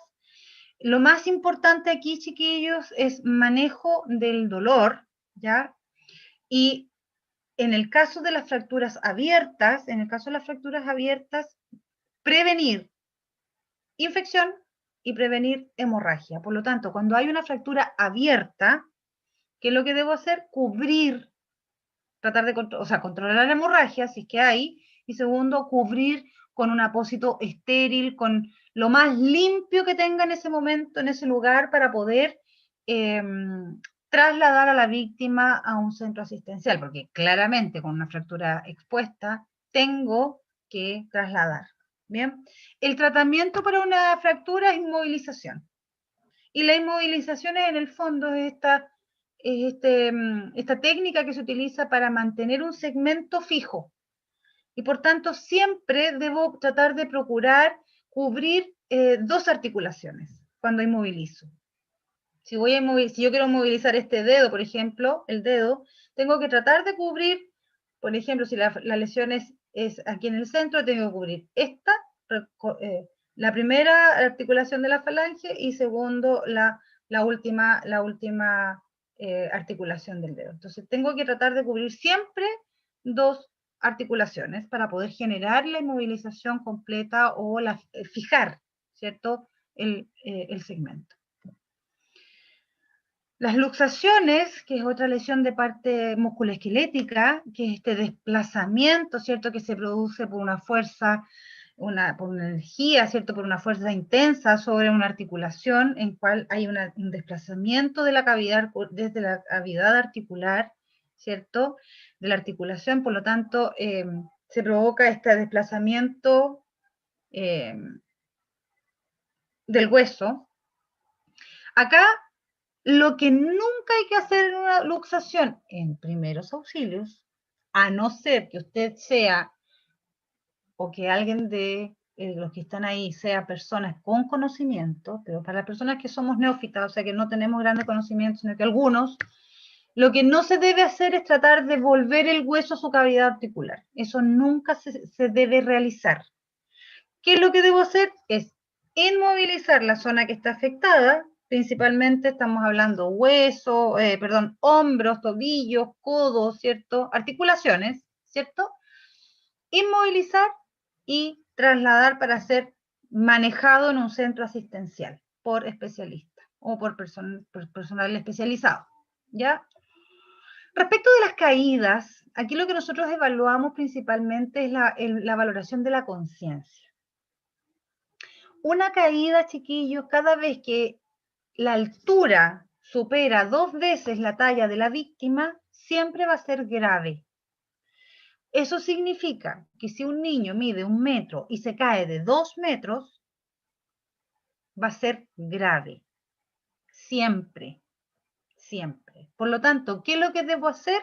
Lo más importante aquí, chiquillos, es manejo del dolor, ¿ya? Y en el caso de las fracturas abiertas, prevenir infección y prevenir hemorragia. Por lo tanto, cuando hay una fractura abierta, ¿qué es lo que debo hacer? Cubrir, tratar de controlar la hemorragia, si es que hay, y segundo, cubrir con un apósito estéril, con lo más limpio que tenga en ese momento, en ese lugar, para poder trasladar a la víctima a un centro asistencial, porque claramente con una fractura expuesta tengo que trasladar. Bien, el tratamiento para una fractura es inmovilización. Y la inmovilización en el fondo es esta técnica que se utiliza para mantener un segmento fijo. Y por tanto, siempre debo tratar de procurar cubrir dos articulaciones cuando inmovilizo. Si yo quiero movilizar este dedo, por ejemplo, el dedo, tengo que tratar de cubrir Por ejemplo, si la lesión es aquí en el centro, tengo que cubrir esta, la primera articulación de la falange y segundo, la última articulación del dedo. Entonces tengo que tratar de cubrir siempre dos articulaciones para poder generar la inmovilización completa o fijar, ¿cierto?, el segmento. Las luxaciones, que es otra lesión de parte musculoesquelética, que es este desplazamiento, ¿cierto?, que se produce por una fuerza, por una energía, ¿cierto?, por una fuerza intensa sobre una articulación, en cual hay un desplazamiento de la cavidad, desde la cavidad articular, ¿cierto?, de la articulación, por lo tanto, se provoca este desplazamiento del hueso. Acá, lo que nunca hay que hacer en una luxación en primeros auxilios, a no ser que usted sea, o que alguien de los que están ahí sea personas con conocimiento, pero para las personas que somos neófitas, o sea que no tenemos grandes conocimientos, sino que algunos, lo que no se debe hacer es tratar de volver el hueso a su cavidad articular. Eso nunca se debe realizar. ¿Qué es lo que debo hacer? Es inmovilizar la zona que está afectada. Principalmente estamos hablando hombros, tobillos, codos, ¿cierto? Articulaciones, ¿cierto? Inmovilizar y trasladar para ser manejado en un centro asistencial por especialista o por personal especializado, ¿ya? Respecto de las caídas, aquí lo que nosotros evaluamos principalmente es la valoración de la conciencia. Una caída, chiquillos, cada vez que la altura supera 2 veces la talla de la víctima, siempre va a ser grave. Eso significa que si un niño mide 1 metro y se cae de 2 metros, va a ser grave. Siempre, siempre. Por lo tanto, ¿qué es lo que debo hacer?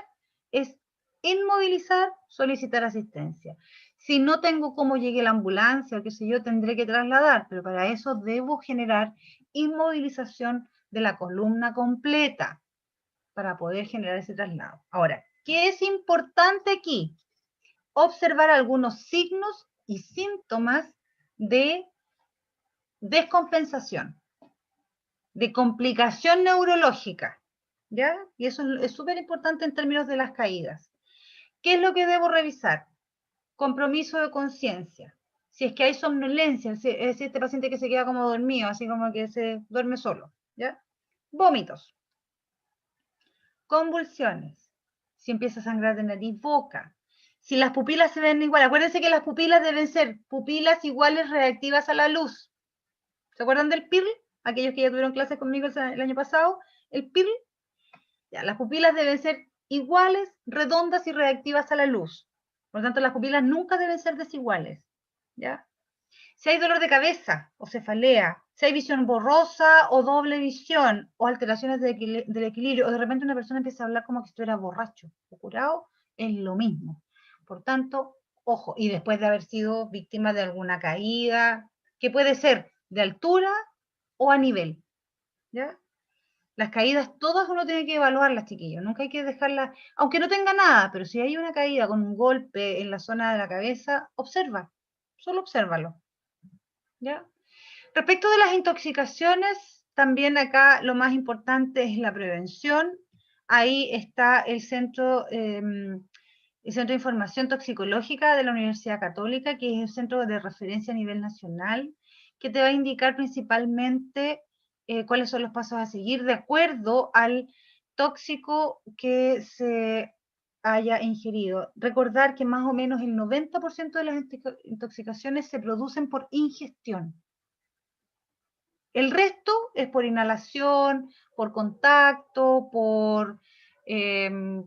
Es inmovilizar, solicitar asistencia. Si no tengo cómo llegue la ambulancia o qué sé yo, tendré que trasladar, pero para eso debo generar inmovilización de la columna completa para poder generar ese traslado. Ahora, ¿qué es importante aquí? Observar algunos signos y síntomas de descompensación, de complicación neurológica, ¿ya? Y eso es súper importante en términos de las caídas. ¿Qué es lo que debo revisar? Compromiso de conciencia. Si es que hay somnolencia, es decir, este paciente que se queda como dormido, así como que se duerme solo, ¿ya? Vómitos. Convulsiones. Si empieza a sangrar de nariz, boca. Si las pupilas se ven igual, acuérdense que las pupilas deben ser pupilas iguales reactivas a la luz. ¿Se acuerdan del PIRL? Aquellos que ya tuvieron clases conmigo el año pasado, el PIRL. Ya, las pupilas deben ser iguales, redondas y reactivas a la luz. Por lo tanto, las pupilas nunca deben ser desiguales, ¿ya? Si hay dolor de cabeza o cefalea, si hay visión borrosa o doble visión, o alteraciones del equilibrio, o de repente una persona empieza a hablar como que estuviera borracho o curado, es lo mismo. Por tanto, ojo, y después de haber sido víctima de alguna caída, que puede ser de altura o a nivel, ¿ya? Las caídas, todas uno tiene que evaluarlas, chiquillos. Nunca hay que dejarlas, aunque no tenga nada, pero si hay una caída con un golpe en la zona de la cabeza, observa, solo obsérvalo, ¿ya? Respecto de las intoxicaciones, también acá lo más importante es la prevención. Ahí está el Centro de Información Toxicológica de la Universidad Católica, que es el centro de referencia a nivel nacional, que te va a indicar principalmente cuáles son los pasos a seguir de acuerdo al tóxico que se haya ingerido. Recordar que más o menos el 90% de las intoxicaciones se producen por ingestión. El resto es por inhalación, por contacto, por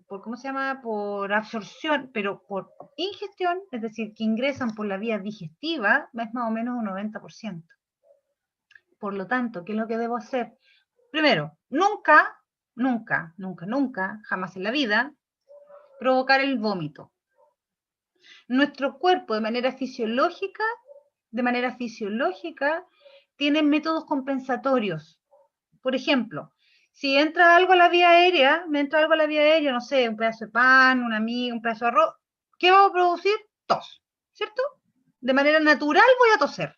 ¿cómo se llama? Por absorción, pero por ingestión, es decir, que ingresan por la vía digestiva, es más o menos un 90%. Por lo tanto, ¿qué es lo que debo hacer? Primero, nunca, jamás en la vida, provocar el vómito. Nuestro cuerpo de manera fisiológica, tiene métodos compensatorios. Por ejemplo, si entra algo a la vía aérea, no sé, un pedazo de pan, una miga, un pedazo de arroz, ¿Qué va a producir? Tos, ¿cierto? De manera natural voy a toser.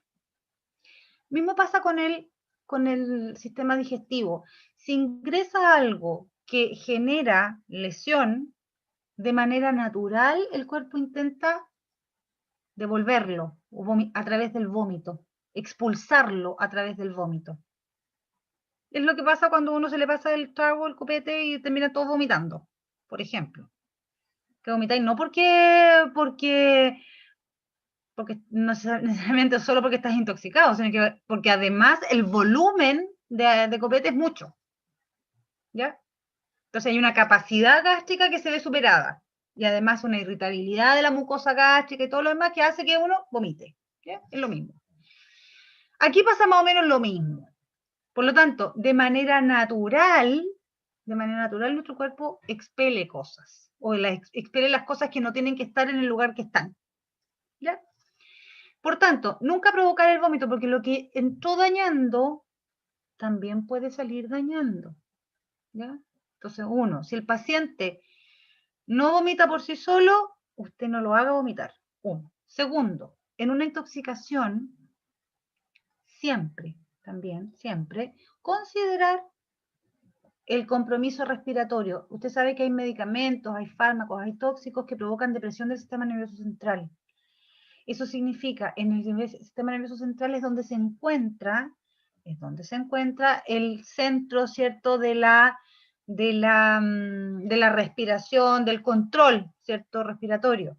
Mismo pasa con el sistema digestivo. Si ingresa algo que genera lesión, de manera natural el cuerpo intenta devolverlo a través del vómito, expulsarlo a través del vómito. Es lo que pasa cuando uno se le pasa el trago, el copete y termina todo vomitando, por ejemplo. Que vomitáis no porque no necesariamente solo porque estás intoxicado, sino que porque además el volumen de copete es mucho. ¿Ya? Entonces hay una capacidad gástrica que se ve superada. Y además una irritabilidad de la mucosa gástrica y todo lo demás que hace que uno vomite. ¿Ya? Es lo mismo. Aquí pasa más o menos lo mismo. Por lo tanto, de manera natural, nuestro cuerpo expele cosas. O expele las cosas que no tienen que estar en el lugar que están. ¿Ya? Por tanto, nunca provocar el vómito, porque lo que entró dañando también puede salir dañando. ¿Ya? Entonces, uno, si el paciente no vomita por sí solo, usted no lo haga vomitar. Uno. Segundo, en una intoxicación, siempre, considerar el compromiso respiratorio. Usted sabe que hay medicamentos, hay fármacos, hay tóxicos que provocan depresión del sistema nervioso central. Eso significa, en el sistema nervioso central es donde se encuentra el centro, ¿cierto?, de la respiración, del control, ¿cierto?, respiratorio,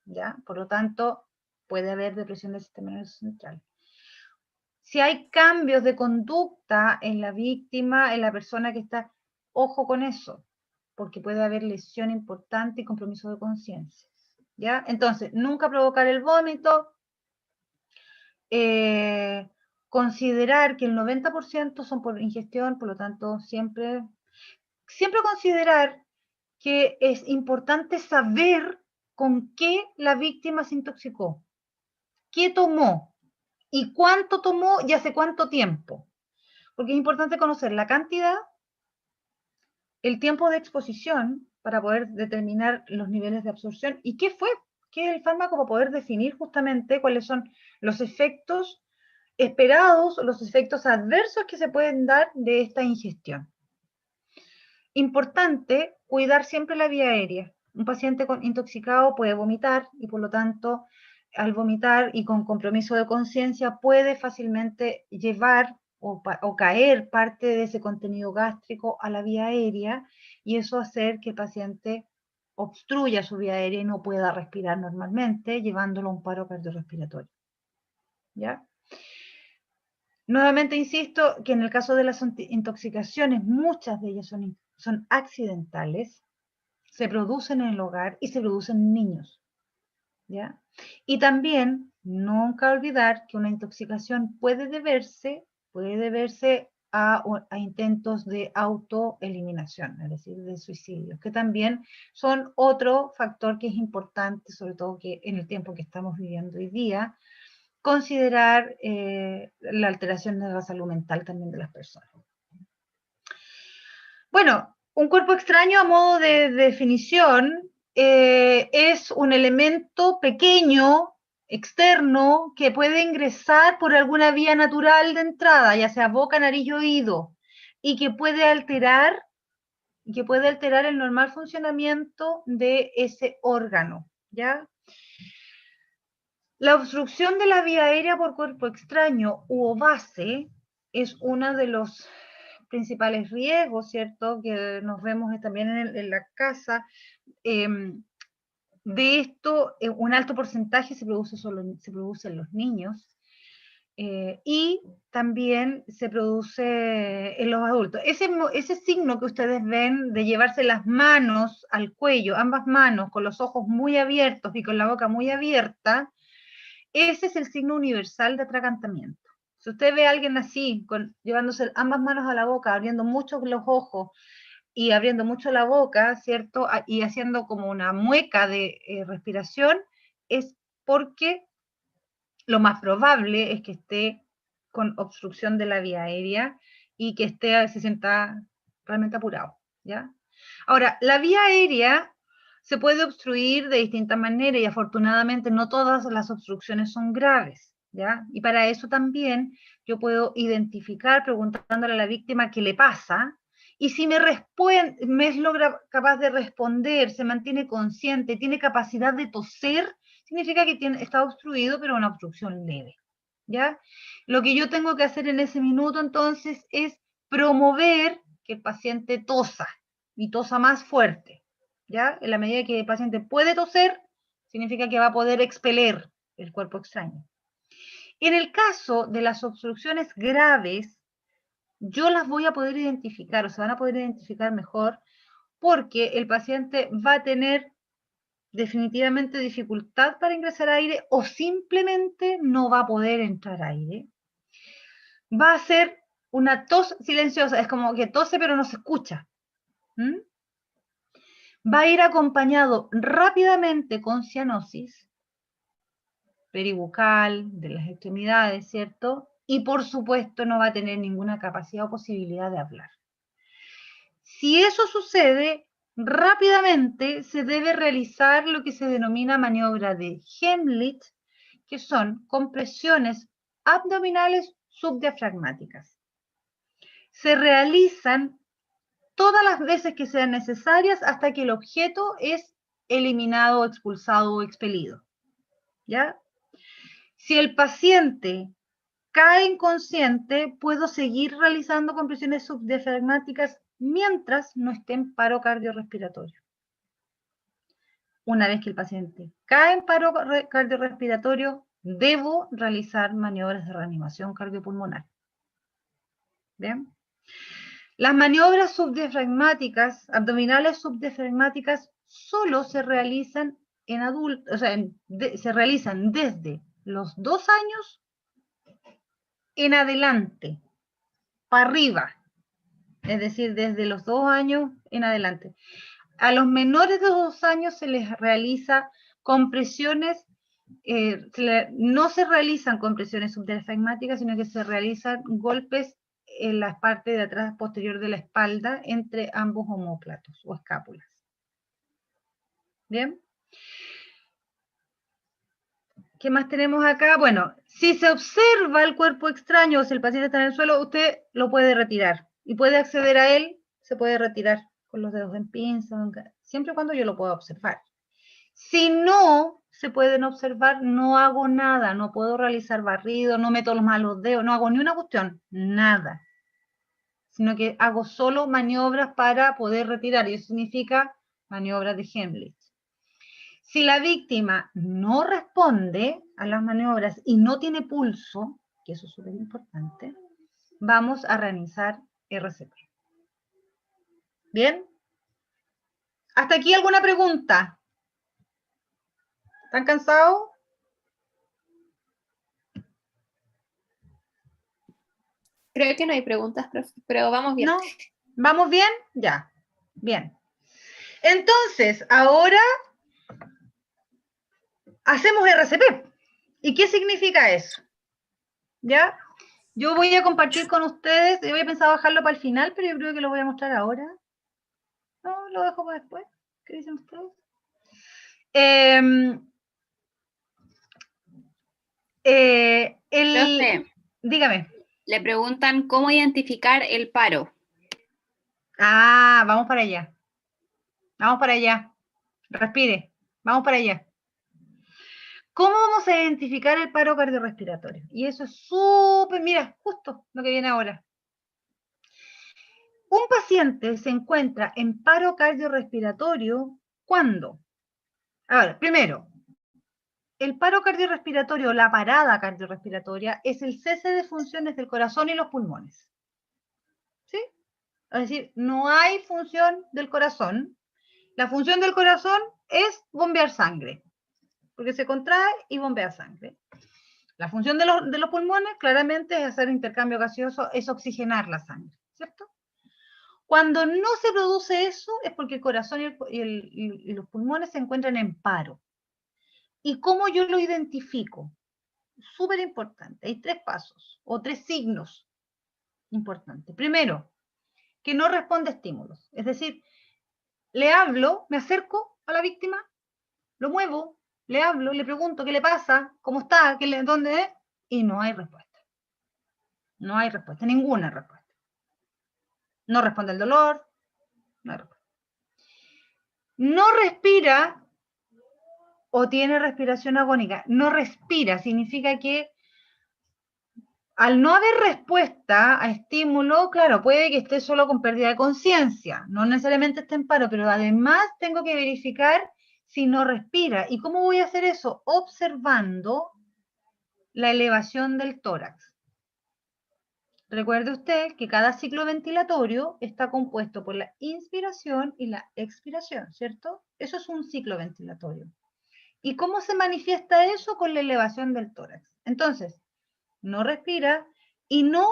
¿ya? Por lo tanto, puede haber depresión del sistema nervioso central. Si hay cambios de conducta en la víctima, en la persona que está, ojo con eso, porque puede haber lesión importante y compromiso de conciencia, ¿ya? Entonces, nunca provocar el vómito, considerar que el 90% son por ingestión, por lo tanto, siempre considerar que es importante saber con qué la víctima se intoxicó, qué tomó y cuánto tomó y hace cuánto tiempo. Porque es importante conocer la cantidad, el tiempo de exposición para poder determinar los niveles de absorción y qué es el fármaco para poder definir justamente cuáles son los efectos esperados, los efectos adversos que se pueden dar de esta ingestión. Importante cuidar siempre la vía aérea. Un paciente intoxicado puede vomitar y por lo tanto al vomitar y con compromiso de conciencia puede fácilmente llevar o caer parte de ese contenido gástrico a la vía aérea y eso hacer que el paciente obstruya su vía aérea y no pueda respirar normalmente, llevándolo a un paro cardiorrespiratorio. ¿Ya? Nuevamente insisto que en el caso de las intoxicaciones, muchas de ellas son accidentales, se producen en el hogar y se producen en niños. ¿Ya? Y también, nunca olvidar que una intoxicación puede deberse a intentos de autoeliminación, es decir, de suicidio, que también son otro factor que es importante, sobre todo que en el tiempo que estamos viviendo hoy día, considerar la alteración de la salud mental también de las personas. Bueno, un cuerpo extraño a modo de definición es un elemento pequeño, externo, que puede ingresar por alguna vía natural de entrada, ya sea boca, nariz y oído, y que puede alterar el normal funcionamiento de ese órgano, ¿ya? La obstrucción de la vía aérea por cuerpo extraño u base es uno de los principales riesgos, ¿cierto?, que nos vemos también en la casa. De esto, un alto porcentaje se produce en los niños y también se produce en los adultos. Ese signo que ustedes ven de llevarse las manos al cuello, ambas manos, con los ojos muy abiertos y con la boca muy abierta, ese es el signo universal de atragantamiento. Si usted ve a alguien así, llevándose ambas manos a la boca, abriendo mucho los ojos y abriendo mucho la boca, ¿cierto? Y haciendo como una mueca de respiración, es porque lo más probable es que esté con obstrucción de la vía aérea y que se sienta realmente apurado, ¿ya? Ahora, la vía aérea se puede obstruir de distintas maneras y afortunadamente no todas las obstrucciones son graves, ¿ya? Y para eso también yo puedo identificar preguntándole a la víctima qué le pasa, y si me es capaz de responder, se mantiene consciente, tiene capacidad de toser, significa que está obstruido, pero una obstrucción leve, ¿ya? Lo que yo tengo que hacer en ese minuto entonces es promover que el paciente tosa, y tosa más fuerte, ¿ya? En la medida que el paciente puede toser, significa que va a poder expeler el cuerpo extraño. En el caso de las obstrucciones graves, yo las voy a poder identificar, o se van a poder identificar mejor, porque el paciente va a tener definitivamente dificultad para ingresar aire o simplemente no va a poder entrar aire. Va a ser una tos silenciosa, es como que tose pero no se escucha. ¿Mm? Va a ir acompañado rápidamente con cianosis peribucal, de las extremidades, ¿cierto? Y por supuesto no va a tener ninguna capacidad o posibilidad de hablar. Si eso sucede, rápidamente se debe realizar lo que se denomina maniobra de Heimlich, que son compresiones abdominales subdiafragmáticas. Se realizan todas las veces que sean necesarias hasta que el objeto es eliminado, expulsado o expelido, ¿ya? Si el paciente cae inconsciente, puedo seguir realizando compresiones subdiafragmáticas mientras no esté en paro cardiorrespiratorio. Una vez que el paciente cae en paro cardiorrespiratorio, debo realizar maniobras de reanimación cardiopulmonar. ¿Bien? Las maniobras subdiafragmáticas, abdominales subdiafragmáticas, solo se realizan en adultos, o sea, se realizan desde los 2 años en adelante, para arriba, es decir, desde los 2 años en adelante. A los menores de 2 años se les realiza compresiones, no se realizan compresiones subdiafragmáticas, sino que se realizan golpes en la parte de atrás posterior de la espalda entre ambos omóplatos o escápulas. ¿Bien? ¿Qué más tenemos acá? Bueno, si se observa el cuerpo extraño o si el paciente está en el suelo, usted lo puede retirar y puede acceder a él, se puede retirar con los dedos en pinza, siempre y cuando yo lo pueda observar. Si no se pueden observar, no hago nada, no puedo realizar barrido, no meto los malos dedos, no hago ni una cuestión, nada. Sino que hago solo maniobras para poder retirar, y eso significa maniobras de Heimlich. Si la víctima no responde a las maniobras y no tiene pulso, que eso es súper importante, vamos a realizar RCP. ¿Bien? ¿Hasta aquí alguna pregunta? ¿Están cansados? Creo que no hay preguntas, profe, pero vamos bien. ¿No? ¿Vamos bien? Ya. Bien. Entonces, ahora hacemos RCP. ¿Y qué significa eso? ¿Ya? Yo voy a compartir con ustedes, yo había pensado bajarlo para el final, pero yo creo que lo voy a mostrar ahora. No, lo dejo para después. ¿Qué dicen ustedes? Profe, Dígame. le preguntan cómo identificar el paro. Ah, vamos para allá. Vamos para allá. Respire. Vamos para allá. ¿Cómo vamos a identificar el paro cardiorrespiratorio? Y eso es súper, mira, justo lo que viene ahora. Un paciente se encuentra en paro cardiorrespiratorio ¿cuándo? A ver, primero, el paro cardiorrespiratorio, la parada cardiorrespiratoria, es el cese de funciones del corazón y los pulmones. ¿Sí? Es decir, no hay función del corazón. La función del corazón es bombear sangre, porque se contrae y bombea sangre. La función de los pulmones, claramente, es hacer intercambio gaseoso, es oxigenar la sangre, ¿cierto? Cuando no se produce eso, es porque el corazón y los pulmones se encuentran en paro. ¿Y cómo yo lo identifico? Súper importante. Hay 3 pasos o 3 signos importantes. Primero, que no responde a estímulos. Es decir, le hablo, me acerco a la víctima, lo muevo, le hablo, le pregunto qué le pasa, cómo está, dónde es, y no hay respuesta. No hay respuesta, ninguna respuesta. No responde el dolor, no hay respuesta. No respira o tiene respiración agónica. No respira significa que al no haber respuesta a estímulo, claro, puede que esté solo con pérdida de conciencia, no necesariamente esté en paro, pero además tengo que verificar si no respira. ¿Y cómo voy a hacer eso? Observando la elevación del tórax. Recuerde usted que cada ciclo ventilatorio está compuesto por la inspiración y la expiración, ¿cierto? Eso es un ciclo ventilatorio. ¿Y cómo se manifiesta eso? Con la elevación del tórax. Entonces, no respira y no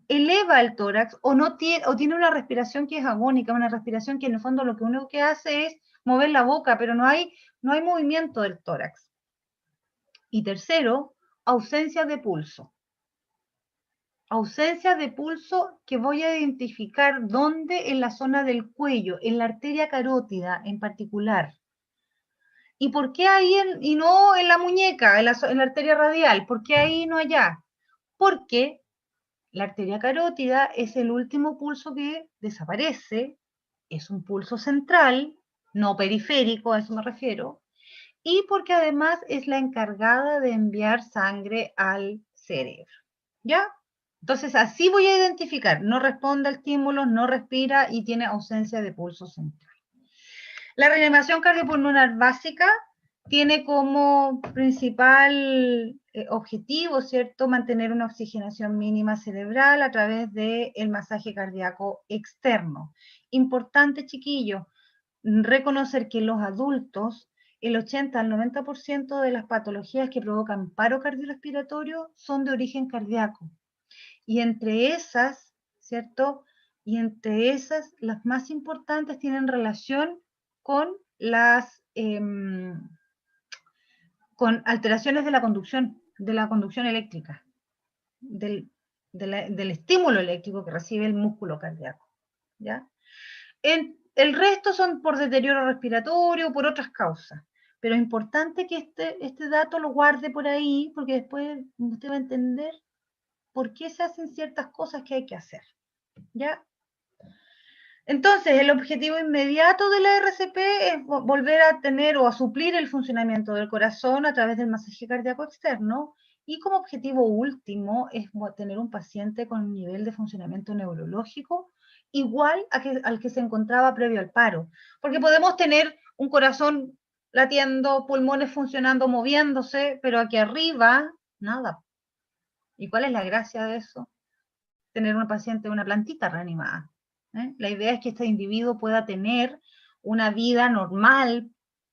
eleva el tórax o tiene una respiración que es agónica, una respiración que en el fondo lo que único que hace es mover la boca, pero no hay movimiento del tórax. Y tercero, ausencia de pulso. Ausencia de pulso que voy a identificar dónde en la zona del cuello, en la arteria carótida en particular. ¿Y por qué ahí y no en la muñeca, en la arteria radial? ¿Por qué ahí y no allá? Porque la arteria carótida es el último pulso que desaparece, es un pulso central, no periférico, a eso me refiero, y porque además es la encargada de enviar sangre al cerebro. ¿Ya? Entonces así voy a identificar, no responde al estímulo, no respira y tiene ausencia de pulso central. La reanimación cardiopulmonar básica tiene como principal objetivo, ¿cierto?, mantener una oxigenación mínima cerebral a través del masaje cardíaco externo. Importante, chiquillos, reconocer que en los adultos el 80 al 90% de las patologías que provocan paro cardiorrespiratorio son de origen cardíaco. Y entre esas, ¿cierto? Y entre esas, las más importantes tienen relación con con alteraciones de la conducción eléctrica, del estímulo eléctrico que recibe el músculo cardíaco, ¿ya? El resto son por deterioro respiratorio o por otras causas, pero es importante que este dato lo guarde por ahí, porque después usted va a entender por qué se hacen ciertas cosas que hay que hacer, ¿ya? Entonces, el objetivo inmediato de la RCP es volver a tener o a suplir el funcionamiento del corazón a través del masaje cardíaco externo, y como objetivo último es tener un paciente con un nivel de funcionamiento neurológico igual al que se encontraba previo al paro. Porque podemos tener un corazón latiendo, pulmones funcionando, moviéndose, pero aquí arriba, nada. ¿Y cuál es la gracia de eso? Tener una paciente, una plantita reanimada. La idea es que este individuo pueda tener una vida normal,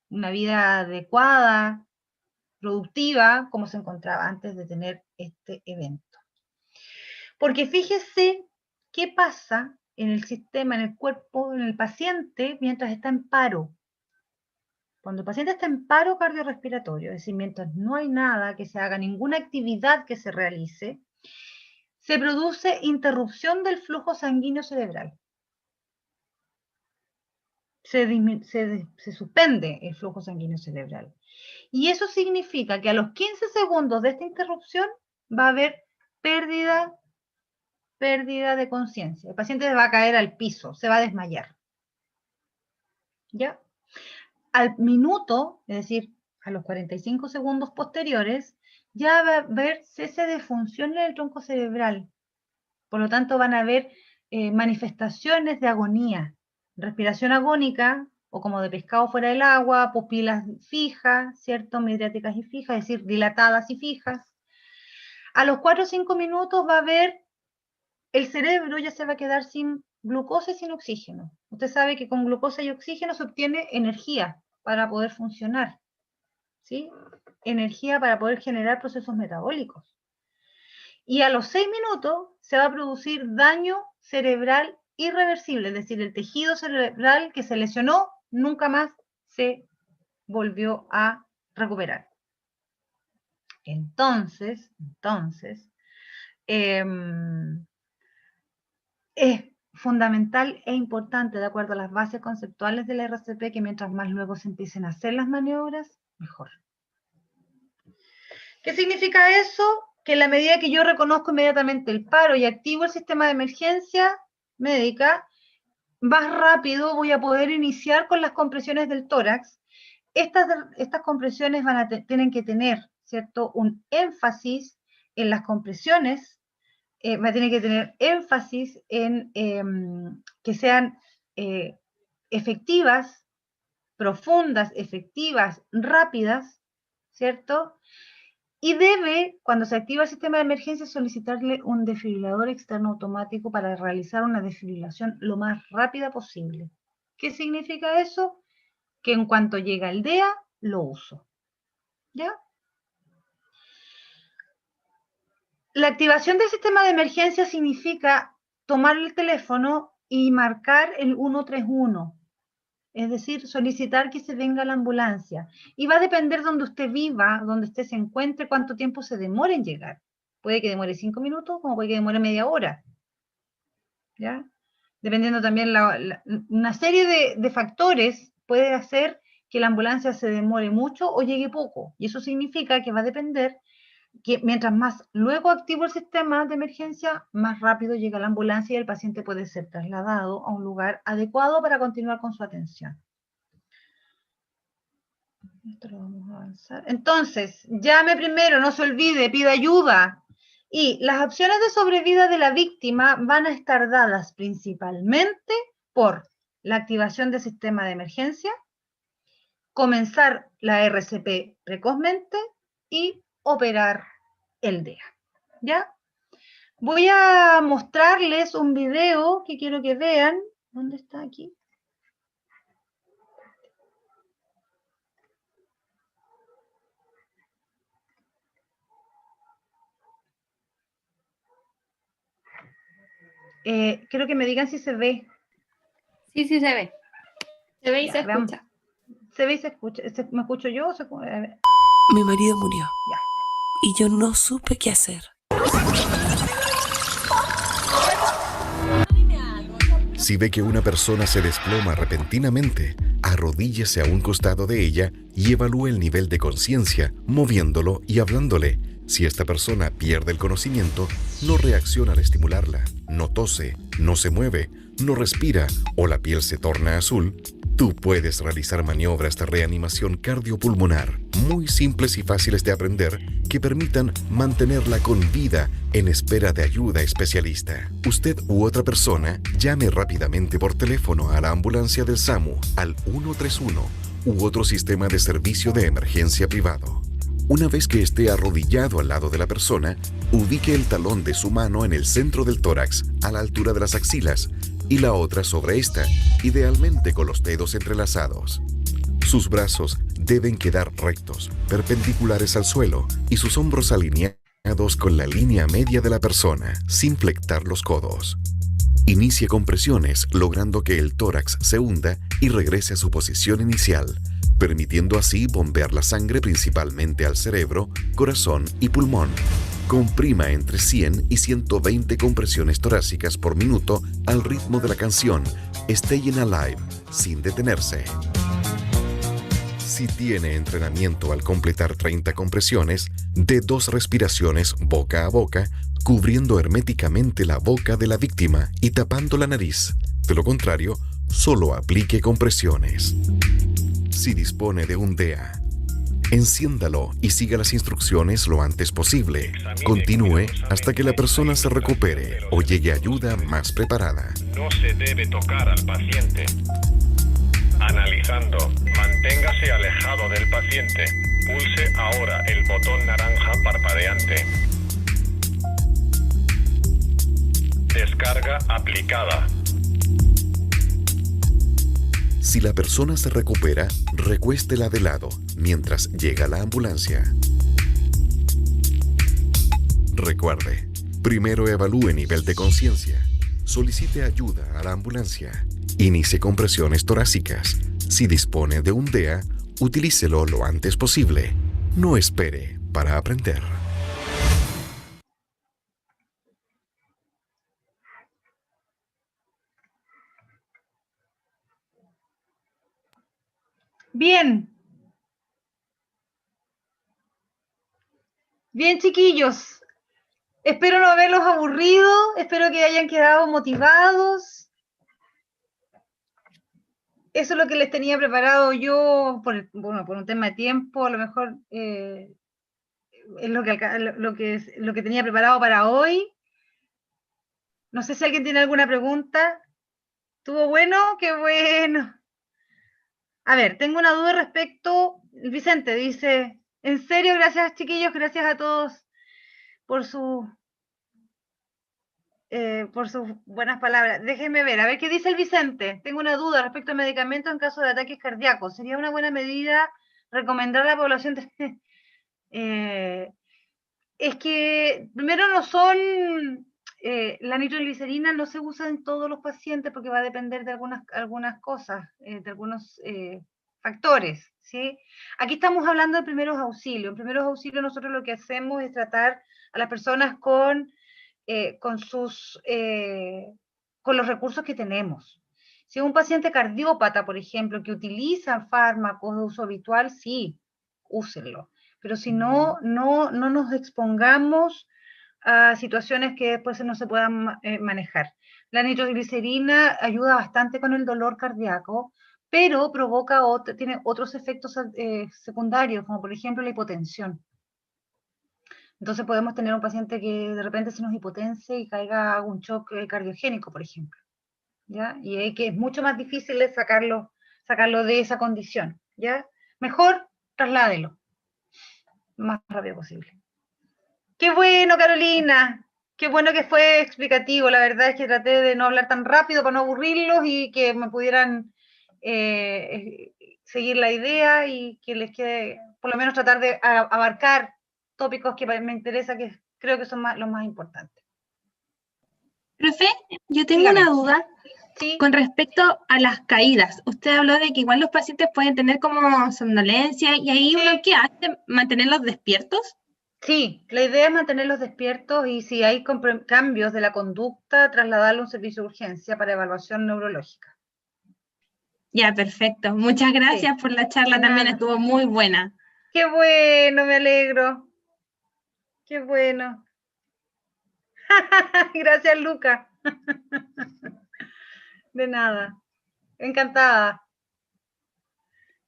una vida adecuada, productiva, como se encontraba antes de tener este evento. Porque fíjese qué pasa en el sistema, en el cuerpo, en el paciente mientras está en paro. Cuando el paciente está en paro cardiorrespiratorio, es decir, mientras no hay nada que se haga, ninguna actividad que se realice, se produce interrupción del flujo sanguíneo cerebral. Se suspende el flujo sanguíneo cerebral. Y eso significa que a los 15 segundos de esta interrupción va a haber pérdida de conciencia. El paciente va a caer al piso, se va a desmayar. ¿Ya? Al minuto, es decir, a los 45 segundos posteriores, ya va a haber cese de función en el tronco cerebral. Por lo tanto, van a haber manifestaciones de agonía, respiración agónica, o como de pescado fuera del agua, pupilas fijas, ¿cierto? Midriáticas y fijas, es decir, dilatadas y fijas. A los 4 o 5 minutos va a haber, el cerebro ya se va a quedar sin glucosa y sin oxígeno. Usted sabe que con glucosa y oxígeno se obtiene energía para poder funcionar, ¿sí? Energía para poder generar procesos metabólicos. Y a los 6 minutos se va a producir daño cerebral irreversible, es decir, el tejido cerebral que se lesionó nunca más se volvió a recuperar. Entonces, es fundamental e importante, de acuerdo a las bases conceptuales del RCP, que mientras más luego se empiecen a hacer las maniobras, mejor. ¿Qué significa eso? Que en la medida que yo reconozco inmediatamente el paro y activo el sistema de emergencia médica, más rápido voy a poder iniciar con las compresiones del tórax. Estas compresiones tienen que tener, ¿cierto?, un énfasis en las compresiones, va a tener que tener énfasis en que sean efectivas, profundas, efectivas, rápidas, ¿cierto? Y debe, cuando se activa el sistema de emergencia, solicitarle un desfibrilador externo automático para realizar una desfibrilación lo más rápida posible. ¿Qué significa eso? Que en cuanto llega el DEA, lo uso. ¿Ya? La activación del sistema de emergencia significa tomar el teléfono y marcar el 131. Es decir, solicitar que se venga la ambulancia. Y va a depender de donde usted viva, donde usted se encuentre, cuánto tiempo se demore en llegar. Puede que demore 5 minutos, como puede que demore media hora. ¿Ya? Dependiendo también una serie de factores puede hacer que la ambulancia se demore mucho o llegue poco. Y eso significa que va a depender que mientras más luego activo el sistema de emergencia, más rápido llega la ambulancia y el paciente puede ser trasladado a un lugar adecuado para continuar con su atención. Esto lo vamos a avanzar. Entonces, llame primero, no se olvide, pida ayuda. Y las opciones de sobrevida de la víctima van a estar dadas principalmente por la activación del sistema de emergencia, comenzar la RCP precozmente y operar el DEA. ¿Ya? Voy a mostrarles un video que quiero que vean. ¿Dónde está aquí? Quiero que me digan si se ve. Sí, sí se ve. Se ve y Ya, se veamos. escucha. ¿Se ve y se escucha? ¿Me escucho yo? A ver. Mi marido murió. Ya. Y yo no supe qué hacer. Si ve que una persona se desploma repentinamente, arrodíllese a un costado de ella y evalúe el nivel de conciencia, moviéndolo y hablándole. Si esta persona pierde el conocimiento, no reacciona al estimularla, no tose, no se mueve, no respira o la piel se torna azul, tú puedes realizar maniobras de reanimación cardiopulmonar muy simples y fáciles de aprender que permitan mantenerla con vida en espera de ayuda especialista. Usted u otra persona llame rápidamente por teléfono a la ambulancia del SAMU al 131 u otro sistema de servicio de emergencia privado. Una vez que esté arrodillado al lado de la persona, ubique el talón de su mano en el centro del tórax, a la altura de las axilas, y la otra sobre esta, idealmente con los dedos entrelazados. Sus brazos deben quedar rectos, perpendiculares al suelo, y sus hombros alineados con la línea media de la persona, sin flectar los codos. Inicie compresiones, logrando que el tórax se hunda y regrese a su posición inicial, permitiendo así bombear la sangre principalmente al cerebro, corazón y pulmón. Comprima entre 100 y 120 compresiones torácicas por minuto al ritmo de la canción Stayin' Alive, sin detenerse. Si tiene entrenamiento al completar 30 compresiones, dé 2 respiraciones boca a boca, cubriendo herméticamente la boca de la víctima y tapando la nariz. De lo contrario, solo aplique compresiones. Si dispone de un DEA, enciéndalo y siga las instrucciones lo antes posible. Continúe hasta que la persona se recupere o llegue ayuda más preparada. No se debe tocar al paciente. Analizando, manténgase alejado del paciente. Pulse ahora el botón naranja parpadeante. Descarga aplicada. Si la persona se recupera, recuéstela de lado mientras llega la ambulancia. Recuerde, primero evalúe nivel de conciencia. Solicite ayuda a la ambulancia. Inicie compresiones torácicas. Si dispone de un DEA, utilícelo lo antes posible. No espere para aprender. Bien. Bien, chiquillos. Espero no haberlos aburrido, espero que hayan quedado motivados. Eso es lo que les tenía preparado yo, por un tema de tiempo, a lo mejor es lo que tenía preparado para hoy. No sé si alguien tiene alguna pregunta. ¿Estuvo bueno? ¡Qué bueno! A ver, tengo una duda respecto, Vicente dice, en serio, gracias chiquillos, gracias a todos por sus buenas palabras. Déjenme ver, a ver qué dice el Vicente. Tengo una duda respecto a medicamentos en caso de ataques cardíacos. ¿Sería una buena medida recomendar a la población? Es que primero no son, la nitroglicerina no se usa en todos los pacientes porque va a depender de algunas cosas, de algunos factores, ¿sí? Aquí estamos hablando de primeros auxilios. En primeros auxilios nosotros lo que hacemos es tratar a las personas con los recursos que tenemos. Si es un paciente cardiópata, por ejemplo, que utiliza fármacos de uso habitual, sí, úsenlo. Pero si no, no nos expongamos a situaciones que después no se puedan manejar. La nitroglicerina ayuda bastante con el dolor cardíaco, pero tiene otros efectos secundarios, como por ejemplo la hipotensión. Entonces podemos tener un paciente que de repente se nos hipotense y caiga a un shock cardiogénico, por ejemplo, ¿ya? Y ahí que es mucho más difícil de sacarlo de esa condición, ¿ya? Mejor trasládelo lo más rápido posible. ¡Qué bueno, Carolina! Qué bueno que fue explicativo. La verdad es que traté de no hablar tan rápido para no aburrirlos y que me pudieran seguir la idea y que les quede, por lo menos tratar de abarcar tópicos que me interesa, que creo que son los más importantes. Profe, yo tengo Dígame. una duda ¿Sí? con respecto a las caídas. Usted habló de que igual los pacientes pueden tener como somnolencia y ahí uno ¿qué hace? ¿Mantenerlos despiertos? Sí, la idea es mantenerlos despiertos y si hay cambios de la conducta, trasladarlo a un servicio de urgencia para evaluación neurológica. Ya, perfecto. Muchas gracias por la charla, también estuvo muy buena. Qué bueno, me alegro. Qué bueno. Gracias, Luca. De nada. Encantada.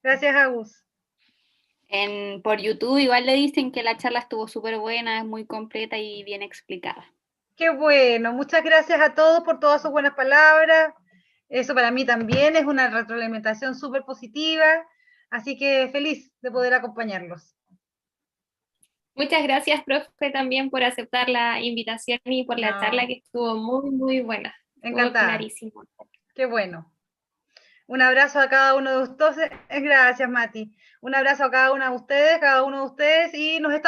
Gracias, Agus. Por YouTube igual le dicen que la charla estuvo súper buena, es muy completa y bien explicada. Qué bueno. Muchas gracias a todos por todas sus buenas palabras. Eso para mí también es una retroalimentación súper positiva. Así que feliz de poder acompañarlos. Muchas gracias, profe, también por aceptar la invitación y por la charla que estuvo muy, muy buena. Encantada. Clarísimo. Qué bueno. Un abrazo a cada uno de ustedes. Gracias, Mati. Un abrazo a cada uno de ustedes y nos estamos